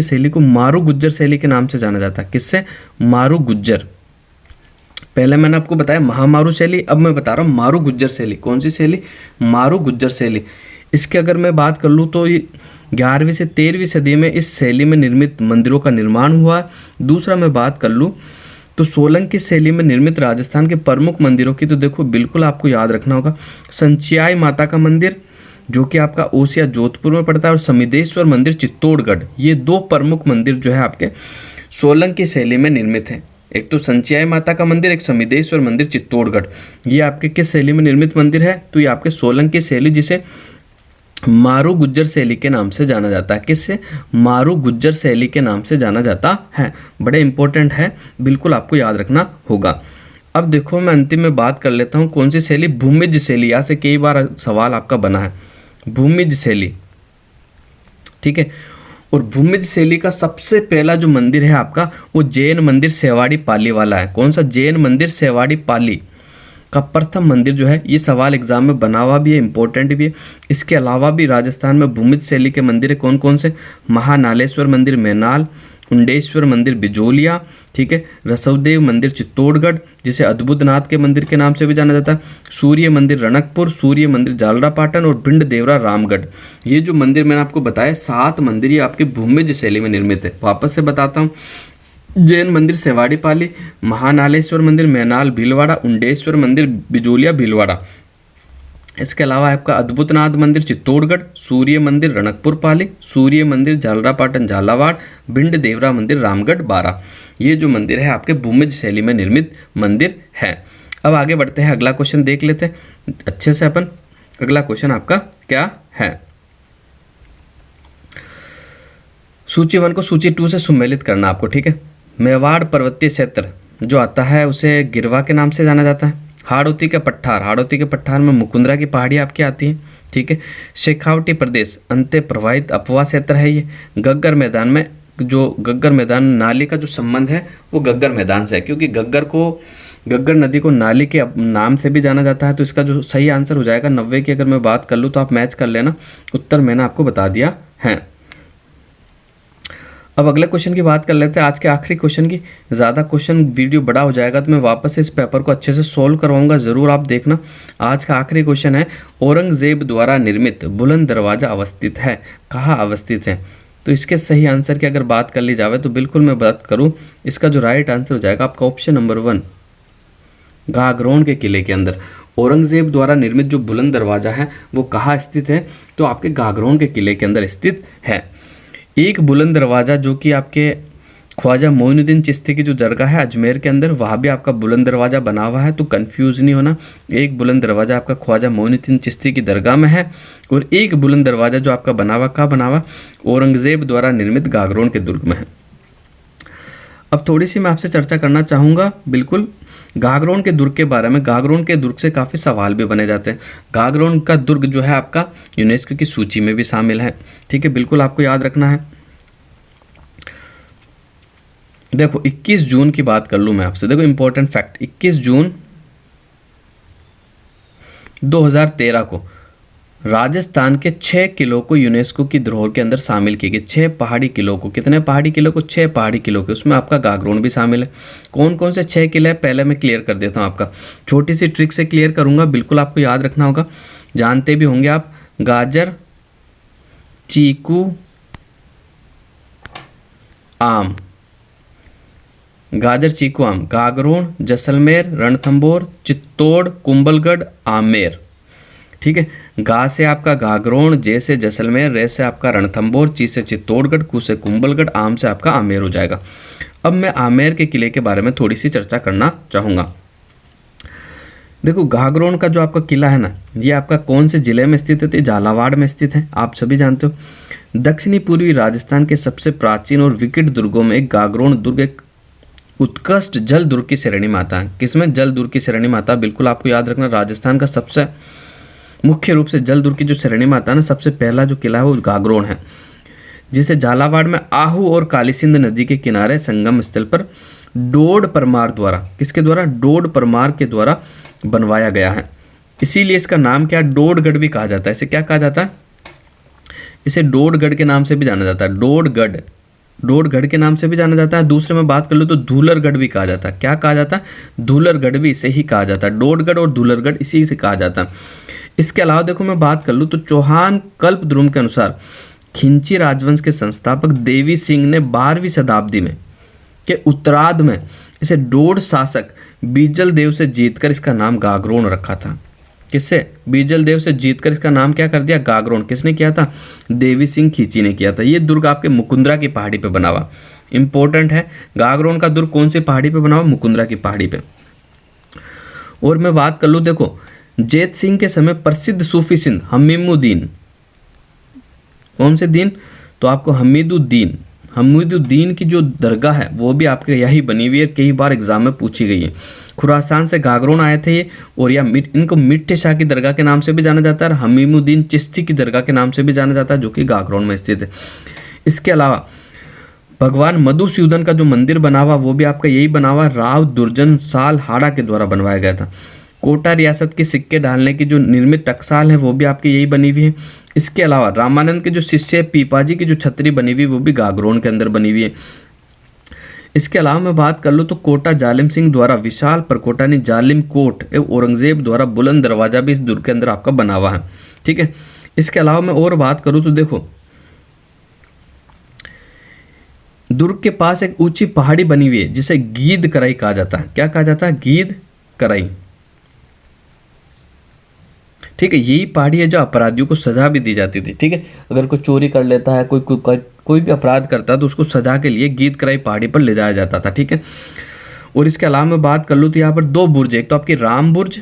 शैली को मारू गुज्जर शैली के नाम से जाना जाता है। किससे? मारू गुज्जर। पहले मैंने आपको बताया महामारू शैली, अब मैं बता रहा हूँ मारू गुज्जर शैली। कौन सी शैली? मारू गुज्जर शैली। इसकी अगर मैं बात कर लूँ तो ये 11वीं से 13वीं सदी में इस शैली में निर्मित मंदिरों का निर्माण हुआ है। दूसरा मैं बात कर लूँ तो सोलंकी शैली में निर्मित राजस्थान के प्रमुख मंदिरों की, तो देखो बिल्कुल आपको याद रखना होगा संचियाई माता का मंदिर जो कि आपका ओसिया जोधपुर में पड़ता है, और समिदेश्वर मंदिर चित्तौड़गढ़। ये 2 प्रमुख मंदिर जो है आपके सोलंकी शैली में निर्मित हैं। एक तो संचियाई माता का मंदिर, एक समिदेश्वर मंदिर चित्तौड़गढ़। ये आपके किस शैली में निर्मित मंदिर है? तो ये आपके सोलंकी शैली, जिसे मारू गुज्जर शैली के नाम से जाना जाता है। किससे? मारू गुज्जर शैली के नाम से जाना जाता है। बड़े इंपॉर्टेंट है, बिल्कुल आपको याद रखना होगा। अब देखो मैं अंतिम में बात कर लेता हूँ कौन सी शैली? भूमिज शैली। यहाँ से कई बार सवाल आपका बना है, भूमिज शैली, ठीक है। और भूमिज शैली का सबसे पहला जो मंदिर है आपका, वो जैन मंदिर सेवाड़ी पाली वाला है। कौन सा? जैन मंदिर सेवाड़ी पाली का प्रथम मंदिर जो है, ये सवाल एग्जाम में बना हुआ भी है, इंपॉर्टेंट भी है। इसके अलावा भी राजस्थान में भूमिज शैली के मंदिर है। कौन कौन से? महानालेश्वर मंदिर मैनाल, उंडेश्वर मंदिर बिजोलिया, ठीक है, रसवदेव मंदिर चित्तौड़गढ़, जिसे अद्भुतनाथ के मंदिर के नाम से भी जाना जाता है, सूर्य मंदिर रणकपुर, सूर्य मंदिर जालरापाटन और भिंड देवरा रामगढ़। ये जो मंदिर मैंने आपको बताया 7 मंदिर, ये आपके भूमिज शैली में निर्मित है। वापस से बताता हूँ, जैन मंदिर सेवाड़ी पाली, महानालेश्वर मंदिर मैनाल भीलवाड़ा, उंडेश्वर मंदिर बिजोलिया भीलवाड़ा। इसके अलावा आपका अद्भुतनाथ मंदिर चित्तौड़गढ़, सूर्य मंदिर रणकपुर पाली, सूर्य मंदिर झालरापाटन झालावाड़, भिंड देवरा मंदिर रामगढ़ बारा। ये जो मंदिर है आपके भूमिज शैली में निर्मित मंदिर है। अब आगे बढ़ते हैं, अगला क्वेश्चन देख लेते हैं अच्छे से अपन। अगला क्वेश्चन आपका क्या है? सूची 1 को सूची 2 से सुमेलित करना आपको, ठीक है। मेवाड़ पर्वतीय क्षेत्र जो आता है उसे गिरवा के नाम से जाना जाता है। हाड़ौती के पठार, हाड़ौती के पठार में मुकुंदरा की पहाड़ी आपकी आती है, ठीक है। शेखावटी प्रदेश अंत्य प्रवाहित अपवा क्षेत्र है ये। गग्गर मैदान में, जो गग्गर मैदान नाली का जो संबंध है वो गग्गर मैदान से है, क्योंकि गग्गर नदी को नाली के नाम से भी जाना जाता है। तो इसका जो सही आंसर हो जाएगा 90 की अगर मैं बात कर लूँ तो आप मैच कर लेना, उत्तर मैंने आपको बता दिया है। अब अगले क्वेश्चन की बात कर लेते हैं, आज के आखिरी क्वेश्चन की। ज़्यादा क्वेश्चन वीडियो बड़ा हो जाएगा तो मैं वापस से इस पेपर को अच्छे से सोल्व करवाऊंगा, ज़रूर आप देखना। आज का आखिरी क्वेश्चन है, औरंगजेब द्वारा निर्मित बुलंद दरवाज़ा अवस्थित है, कहाँ अवस्थित है? तो इसके सही आंसर की अगर बात कर ली जाए तो बिल्कुल मैं बात करूँ, इसका जो राइट आंसर हो जाएगा आपका ऑप्शन नंबर 1, गागरोन के किले के अंदर। औरंगजेब द्वारा निर्मित जो बुलंद दरवाज़ा है वो कहाँ स्थित है? तो आपके गागरोन के किले के अंदर स्थित है। एक बुलंद दरवाज़ा जो कि आपके ख्वाजा मोइनुद्दीन चिश्ती की जो दरगाह है अजमेर के अंदर, वहाँ भी आपका बुलंद दरवाज़ा बना हुआ है, तो कंफ्यूज नहीं होना। एक बुलंद दरवाज़ा आपका ख्वाजा मोइनुद्दीन चिश्ती की दरगाह में है, और एक बुलंद दरवाज़ा जो आपका बना हुआ, कहाँ बना हुआ? औरंगजेब द्वारा निर्मित गागरोन के दुर्ग में है। अब थोड़ी सी मैं आपसे चर्चा करना चाहूँगा बिल्कुल गागरोन के दुर्ग के बारे में। गागरोन के दुर्ग से काफ़ी सवाल भी बने जाते हैं। गागरोन का दुर्ग जो है आपका यूनेस्को की सूची में भी शामिल है, ठीक है, बिल्कुल आपको याद रखना है। देखो 21 जून की बात कर लूँ मैं आपसे, देखो इंपॉर्टेंट फैक्ट, 21 जून 2013 को राजस्थान के 6 किलों को यूनेस्को की धरोहर के अंदर शामिल किए गए। 6 पहाड़ी किलों को, कितने पहाड़ी किलों को? 6 पहाड़ी किलों के, उसमें आपका गागरोन भी शामिल है। कौन कौन से 6 किले हैं पहले मैं क्लियर कर देता हूँ आपका, छोटी सी ट्रिक से क्लियर करूँगा, बिल्कुल आपको याद रखना होगा, जानते भी होंगे आप। गाजर, चीकू, आम, गाजर चीकू आम, गागरोन, जैसलमेर, रणथंभौर, चित्तौड़, कुंभलगढ़, आमेर, ठीक है। गा से आपका गागरोन, जे से जैसलमेर, रे से आपका रणथंभौर, ची से चित्तौड़गढ़, कू से कुंभलगढ़, आम से आपका आमेर हो जाएगा। अब मैं आमेर के किले के बारे में थोड़ी सी चर्चा करना चाहूँगा। देखो गागरोन का जो आपका किला है ना, ये आपका कौन से ज़िले में स्थित है? तो झालावाड़ में स्थित है, आप सभी जानते हो। दक्षिणी पूर्वी राजस्थान के सबसे प्राचीन और विकट दुर्गों में एक गागरोन दुर्ग एक उत्कृष्ट जल दुर्ग की श्रेणी में आता है। किसमें? जल दुर्ग की श्रेणी में आता है, बिल्कुल आपको याद रखना। राजस्थान का सबसे मुख्य रूप से जल दुर्ग की जो श्रेणी में आता है ना, सबसे पहला जो किला है वो गागरोन है, जिसे झालावाड़ में आहू और कालीसिंध नदी के किनारे संगम स्थल पर डोड परमार द्वारा, किसके द्वारा? डोड परमार के द्वारा बनवाया गया है। इसीलिए इसका नाम क्या? डोडगढ़ भी कहा जाता है। इसे क्या कहा जाता है? इसे डोडगढ़ के नाम से भी जाना जाता है। डोडगढ़, डोडगढ़ के नाम से भी जाना जाता है। दूसरे में बात कर लो तो धूलरगढ़ भी कहा जाता है। क्या कहा जाता है? धूलरगढ़ भी इसे ही कहा जाता है। डोडगढ़ और धूलरगढ़ इसी से कहा जाता है। इसके अलावा देखो मैं बात कर लूँ तो चौहान कल्पद्रुम के अनुसार खिंची राजवंश के संस्थापक देवी सिंह ने 12वीं शताब्दी में के उत्तरार्ध में इसे डोड शासक बीजल देव से जीतकर इसका नाम गागरोन रखा था। किससे? बीजल देव से जीतकर इसका नाम क्या कर दिया? गागरोन। किसने किया था? देवी सिंह खींची ने किया था। ये दुर्ग आपके मुकुंदरा की पहाड़ी पे बना हुआ, इंपॉर्टेंट है। गागरोन का दुर्ग कौन सी पहाड़ी पे बना हुआ? मुकुंदरा की पहाड़ी पे। और मैं बात कर लूँ, देखो जैत सिंह के समय प्रसिद्ध सूफी सिंध हमीमुद्दीन, कौन से दीन? तो आपको हमीदुद्दीन की जो दरगाह है वो भी आपके यही बनी हुई है, कई बार एग्जाम में पूछी गई है। खुरासान से गागरोन आए थे ये, और या इनको मिट्टे शाह की दरगाह के नाम से भी जाना जाता है, और हमीमुद्दीन चिश्ती की दरगाह के नाम से भी जाना जाता है, जो कि गागरोन में स्थित है। इसके अलावा भगवान मधुसूदन का जो मंदिर बना हुआ वो भी आपका यही बना हुआ राव दुर्जन साल हाड़ा के द्वारा बनवाया गया था। कोटा रियासत के सिक्के डालने की जो निर्मित टकसाल है वो भी आपकी यही बनी हुई है। इसके अलावा रामानंद के जो शिष्य है पीपाजी की जो छतरी बनी हुई वो भी गागरोन के अंदर बनी हुई है। इसके अलावा मैं बात कर लूँ तो कोटा जालिम सिंह द्वारा विशाल परकोटा ने जालिम कोट एवं औरंगजेब द्वारा बुलंद दरवाजा भी इस दुर्ग के अंदर आपका बना हुआ है। ठीक है। इसके अलावा मैं और बात करूँ तो देखो दुर्ग के पास एक ऊंची पहाड़ी बनी हुई है जिसे गीद कराई कहा जाता है। क्या कहा जाता है? गीद कराई। ठीक है। यही पहाड़ी है जो अपराधियों को सजा भी दी जाती थी। ठीक है। अगर कोई चोरी कर लेता है, कोई भी अपराध करता है तो उसको सजा के लिए गीद कराई पहाड़ी पर ले जाया जाता था। ठीक है। और इसके अलावा मैं बात कर लूँ तो यहाँ पर दो बुर्ज, एक तो आपकी राम बुर्ज,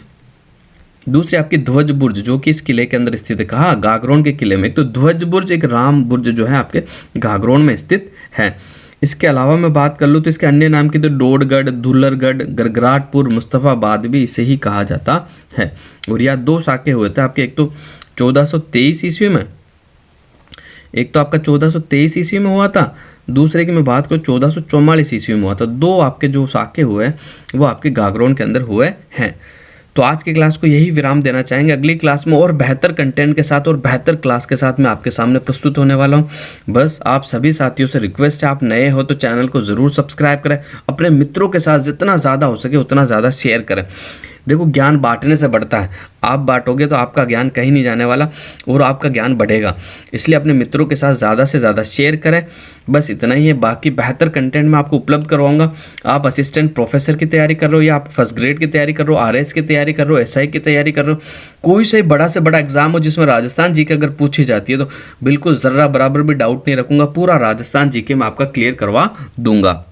दूसरी आपकी ध्वज बुर्ज, जो कि इस किले के अंदर स्थित है। कहाँ? गागरोन के किले में। एक तो ध्वज बुर्ज, एक राम बुर्ज जो है आपके गागरोन में स्थित है। इसके अलावा मैं बात कर लूँ तो इसके अन्य नाम की तो डोडगढ़, धूलरगढ़, गरगराटपुर, मुस्तफ़ाबाद भी इसे ही कहा जाता है। और यह 2 साके हुए थे आपके, एक तो 1423 ईस्वी में, एक तो आपका 1423 ईस्वी में हुआ था, दूसरे की मैं बात करूँ 1444 ईस्वी में हुआ था। 2 आपके जो साके हुए हैं वो आपके गागरोन के अंदर हुए हैं। तो आज की क्लास को यही विराम देना चाहेंगे। अगली क्लास में और बेहतर कंटेंट के साथ और बेहतर क्लास के साथ मैं आपके सामने प्रस्तुत होने वाला हूं। बस आप सभी साथियों से रिक्वेस्ट है, आप नए हो तो चैनल को ज़रूर सब्सक्राइब करें, अपने मित्रों के साथ जितना ज़्यादा हो सके उतना ज़्यादा शेयर करें। देखो ज्ञान बांटने से बढ़ता है, आप बांटोगे तो आपका ज्ञान कहीं नहीं जाने वाला और आपका ज्ञान बढ़ेगा। इसलिए अपने मित्रों के साथ ज़्यादा से ज़्यादा शेयर करें। बस इतना ही है, बाकी बेहतर कंटेंट मैं आपको उपलब्ध करवाऊंगा। आप असिस्टेंट प्रोफेसर की तैयारी कर रहे हो या आप फर्स्ट ग्रेड की तैयारी कर रहे हो, आरएस की तैयारी कर रहे हो, एसआई की तैयारी कर रहे हो, कोई से बड़ा एग्जाम हो जिसमें राजस्थान जीके अगर पूछी जाती है तो बिल्कुल ज़र्रा बराबर भी डाउट नहीं रखूँगा, पूरा राजस्थान जीके मैं आपका क्लियर करवा दूंगा।